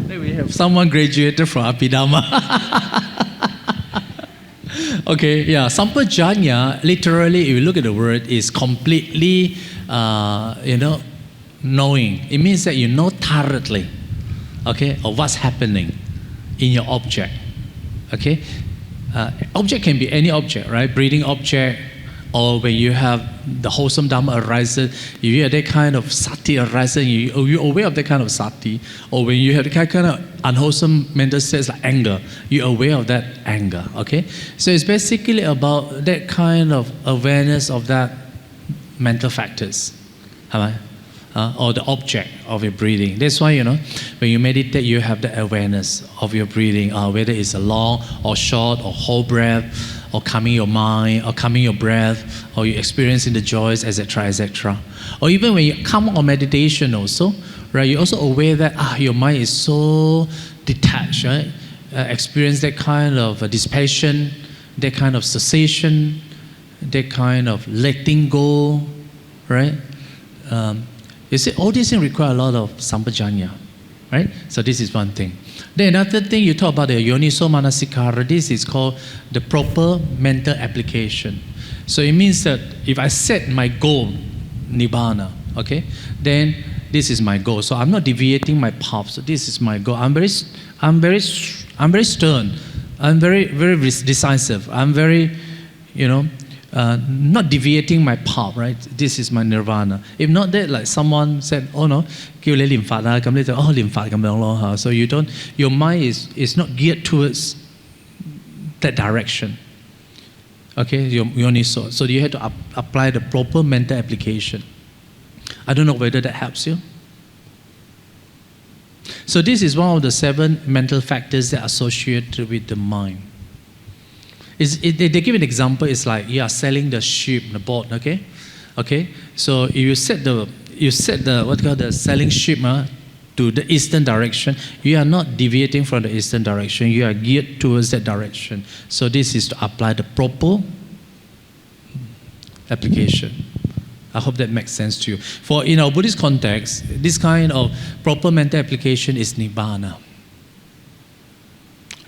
Then we have someone graduated from Abhidhamma. Okay, yeah, sampajanya, literally, if you look at the word, is completely, knowing. It means that you know thoroughly, okay, of what's happening in your object, okay? Object can be any object, right? Breathing object, or when you have the wholesome Dhamma arises, if you have that kind of sati arising, you're aware of that kind of sati, or when you have the kind of unwholesome mental states like anger, you're aware of that anger, okay? So it's basically about that kind of awareness of that mental factors, or the object of your breathing. That's why, when you meditate, you have the awareness of your breathing, whether it's a long or short or whole breath, or calming your mind, or calming your breath, or you experiencing the joys, etc., etc. Or even when you come on meditation also, right, you're also aware that your mind is so detached, right? Experience that kind of dissipation, that kind of cessation, that kind of letting go, right? You see, all these things require a lot of sampajanya, right? So this is one thing. Then another thing, you talk about the yoniso manasikara. This is called the proper mental application. So it means that if I set my goal, nibbana, okay, then this is my goal. So I'm not deviating my path. So this is my goal. I'm very stern. I'm very decisive. I'm very, not deviating my path, right? This is my nirvana. If not that, like someone said, oh no, kêu lấy liệm phạt ra, cầm lấy liệm phạt cầm lòng lo. So your mind is not geared towards that direction. Okay, yoniso. So you have to apply the proper mental application. I don't know whether that helps you. So this is one of the 7 mental factors that are associated with the mind. They give an example. It's like you are selling the ship, the boat. Okay. So if you set the selling ship to the eastern direction, you are not deviating from the eastern direction. You are geared towards that direction. So this is to apply the proper application. I hope that makes sense to you. For in our Buddhist context, this kind of proper mental application is nibbana.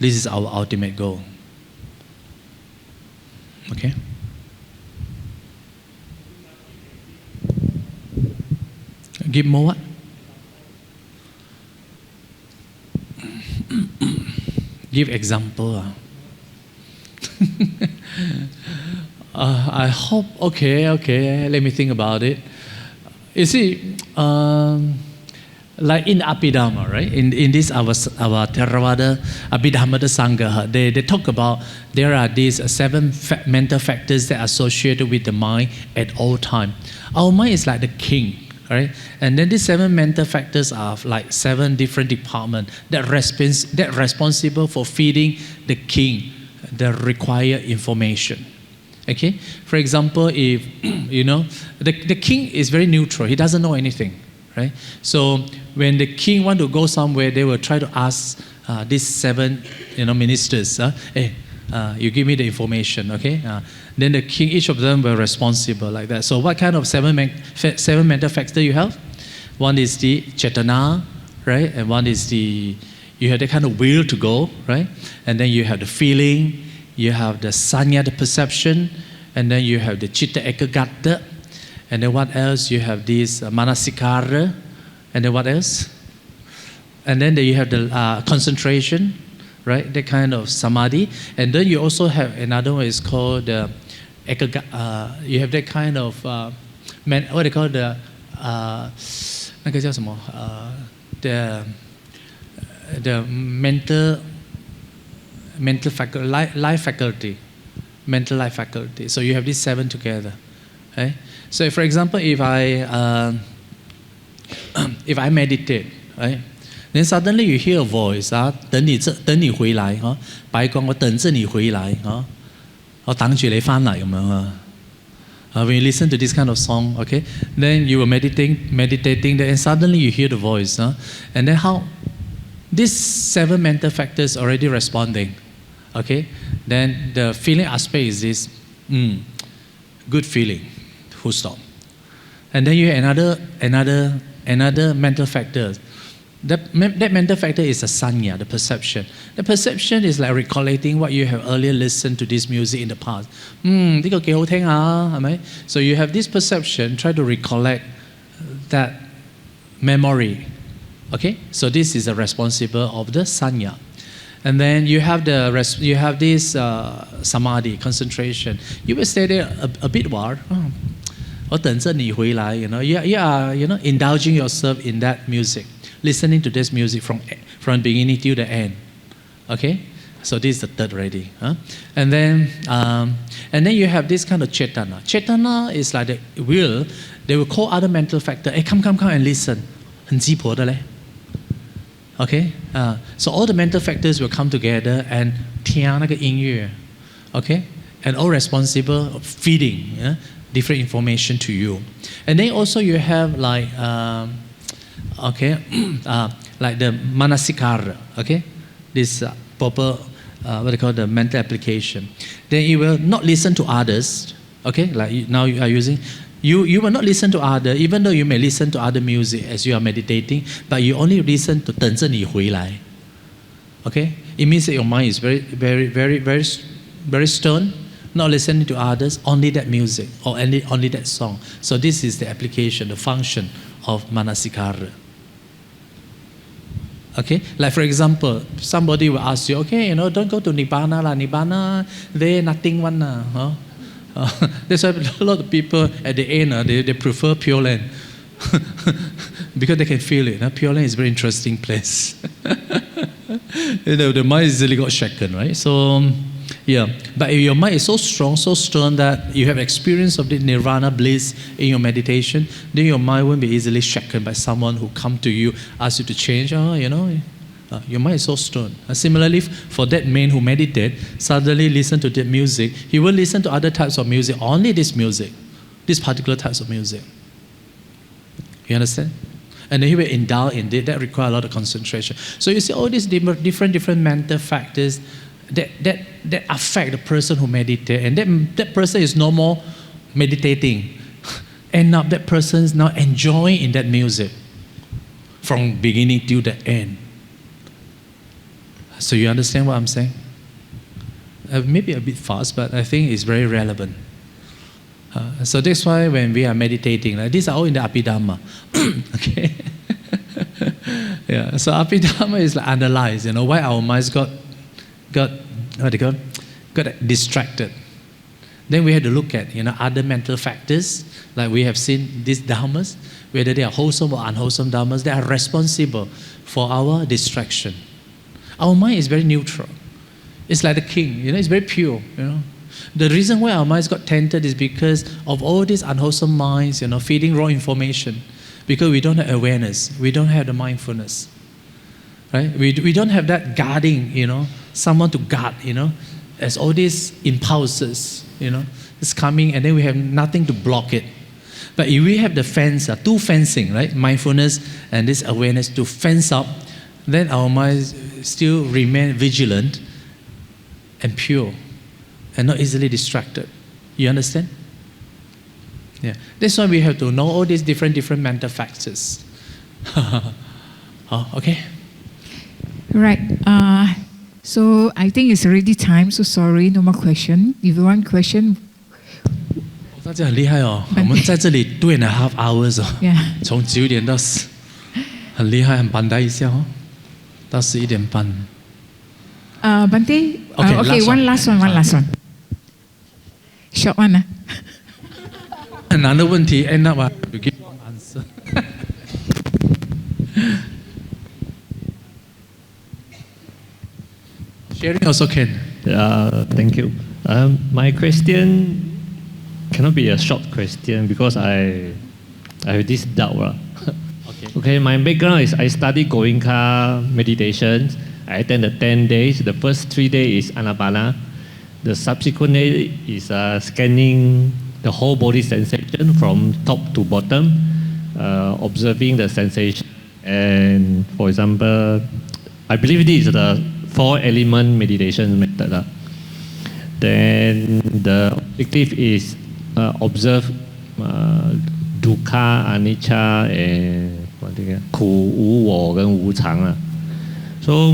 This is our ultimate goal. Okay? Give more what? Give example. I hope, okay, let me think about it. You see, like in Abhidhamma, right? In this our Theravada Abhidhamma Sangha, they talk about there are these 7 mental factors that are associated with the mind at all time. Our mind is like the king, All right? And then these 7 mental factors are like 7 different departments that responsible for feeding the king the required information. Okay? For example, if, the king is very neutral. He doesn't know anything, right? So when the king want to go somewhere, they will try to ask these 7, ministers, hey, you give me the information, okay? Then the king, each of them were responsible like that. So what kind of 7 mental factors you have? One is the chetana, right? And one is you have the kind of will to go, right? And then you have the feeling, you have the sanya, the perception, and then you have the chitta ekagata, and then what else? You have this manasikara, and then what else? And then you have the concentration, right? That kind of samadhi. And then you also have another one is called the you have that kind of what they call the 那个叫什么 the mental faculty, life faculty, mental life faculty. So you have these 7 together, right? So for example, if I meditate, right? Then suddenly you hear a voice 等你回來白講我等着你回來我等住你返嚟咁樣when you listen to this kind of song, okay, then you were meditating there, and suddenly you hear the voice, and then how these 7 mental factors already responding, okay, then the feeling aspect is this good feeling, full stop. And then you have another mental factor. That mental factor is a sanya, the perception. The perception is like recollecting what you have earlier listened to this music in the past. 呢個幾好聽啊，係咪? So you have this perception, try to recollect that memory. Okay? So this is the responsible of the sanya. And then you have this samadhi, concentration. You will stay there a bit while. 我等着你回來, you are indulging yourself in that music. Listening to this music from beginning till the end, okay? So this is the third already, and then you have this kind of chetana. Chetana is like the will. They will call other mental factor. Hey, come and listen. 很雞婆的嘞. Okay, so all the mental factors will come together and 聽那個音樂, okay, and all responsible of feeding different information to you. And then also you have like okay, like the manasikara, okay, this proper what they call the mental application. Then you will not listen to others, okay, like now you are using, you will not listen to others, even though you may listen to other music as you are meditating, but you only listen to 等着你回來, okay. It means that your mind is very stern, not listening to others, only that music or only that song. So this is the application, the function of manasikara. Okay, like for example, somebody will ask you, okay, don't go to Nibbana lah. Nibbana, there nothing one lah. That's why a lot of people at the end they prefer Pure Land because they can feel it. Pure Land is a very interesting place. The mind easily got shaken, right? So. Yeah, but if your mind is so strong that you have experience of the nirvana bliss in your meditation, then your mind won't be easily shaken by someone who come to you, ask you to change. Your mind is so stern. Similarly, for that man who meditate, suddenly listen to that music, he will listen to other types of music, only this music, this particular types of music. You understand? And then he will indulge in it. That requires a lot of concentration. So you see all these different mental factors that affect the person who meditates, and that person is no more meditating. End up that person is now enjoying in that music from beginning till the end. So you understand what I'm saying? Maybe a bit fast, but I think it's very relevant. So that's why when we are meditating, these are all in the Abhidhamma. Okay. Yeah. So Abhidhamma is like analyze, why our minds got distracted. Then we had to look at other mental factors, like we have seen these dhammas, whether they are wholesome or unwholesome dhammas, they are responsible for our distraction. Our mind is very neutral. It's like the king, it's very pure. The reason why our minds got tainted is because of all these unwholesome minds, feeding wrong information. because we don't have awareness, we don't have the mindfulness, right? We don't have that guarding, someone to guard, as all these impulses, it's coming, and then we have nothing to block it. But if we have the fence, two fencing, right? Mindfulness and this awareness to fence up, then our minds still remain vigilant and pure and not easily distracted. You understand? Yeah. That's why we have to know all these different mental factors. Okay? Right. So I think it's already time, so sorry, no more question. If you want question. 大家很厉害哦，我们在这里 2.5 hours 哦， Yeah. 从9点到10，很厉害，很板带一下哦，到11点半。Bhante, Okay, one last one. Short one. 很难的问题 end up you give one answer. Sharing also can. Thank you. My question cannot be a short question because I have this doubt. Okay, my background is I study Goenka meditation. I attend the 10 days. The first 3 days is Dhammapala. The subsequent day is scanning the whole body sensation from top to bottom, observing the sensation. And for example, I believe this is the 4-element meditation method. Then the objective is observe dukkha, anicca, and 苦无我跟无常啊。So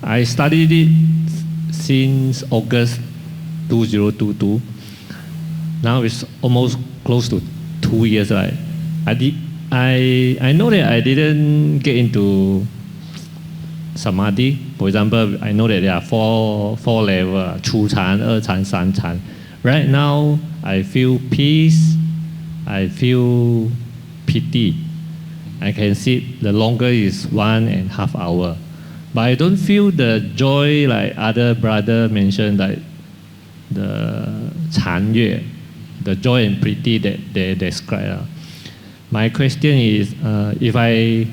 I studied it since August 2022. Now it's almost close to 2 years, right? I know that I didn't get into samadhi. For example, I know that there are four levels: 初禅、二禅、三禅. Right now, I feel peace. I feel pity. I can sit. The longer is 1.5 hours. But I don't feel the joy like other brother mentioned, like the 禅悦, the joy and pity that they describe. My question is, if I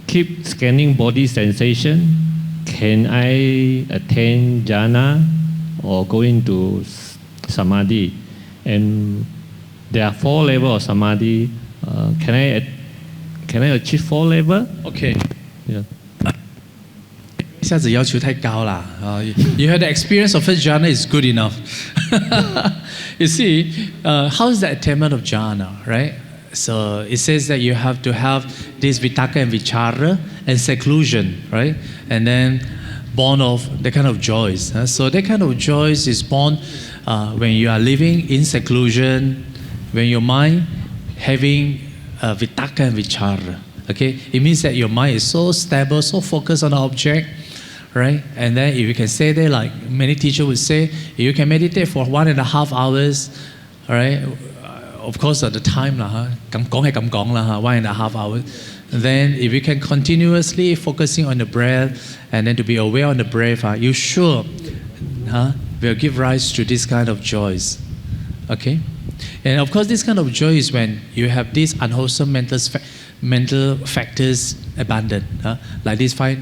keep scanning body sensation, can I attain jhana or go into samadhi? And there are 4 levels of samadhi. Can I achieve 4 levels? Okay. Yeah. 一下子要求太高啦。You had the experience of first jhana is good enough. You see, how is the attainment of jhana, right? So it says that you have to have this vitakka and vichara and seclusion, right? And then born of the kind of joys. So that kind of joys is born when you are living in seclusion, when your mind having vitakka and vichara. Okay, it means that your mind is so stable, so focused on the object, right? And then if you can say that, like many teachers would say, if you can meditate for 1.5 hours, all right? Of course, at the time, 1.5 hours. Then, if you can continuously focusing on the breath and then to be aware on the breath, you sure will give rise to this kind of joys. Okay? And of course, this kind of joy is when you have these unwholesome mental factors abandoned, like these five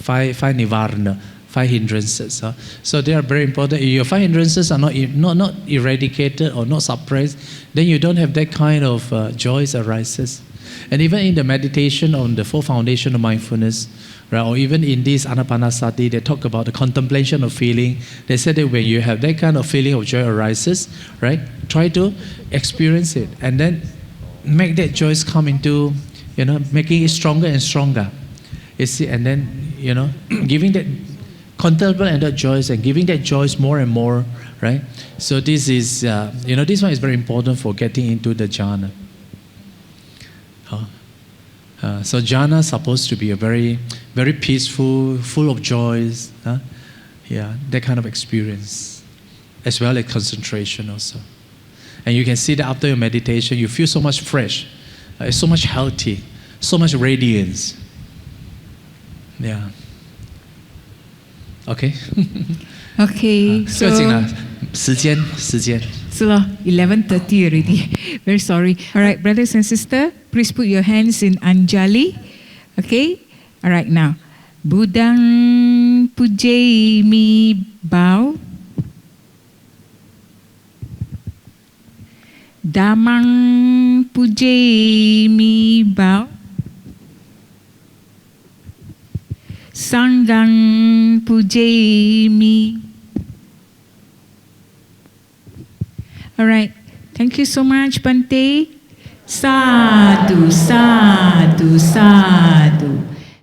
nivarana, 5 hindrances. So they are very important. If your 5 hindrances are not eradicated or not suppressed, then you don't have that kind of joys arises. And even in the meditation on the 4 foundation of mindfulness, right, or even in this anapanasati, they talk about the contemplation of feeling. They said that when you have that kind of feeling of joy arises, right, try to experience it and then make that joys come into, making it stronger and stronger. You see, and then, giving that contemplate that joys and giving that joys more and more, right? So this is, this one is very important for getting into the jhana. So jhana is supposed to be a very, very peaceful, full of joys, that kind of experience, as well as concentration also. And you can see that after your meditation, you feel so much fresh, so much healthy, so much radiance. Yeah. Okay. Okay, 不要紧啦，时间。So 11:30 already. Very sorry. All right, brothers and sisters, please put your hands in Anjali. Okay? All right, now. Budang pujami bow. Damang pujami bow. Sanggang pujami. All right. Thank you so much, Bhante. Sadhu, sadhu, sadhu.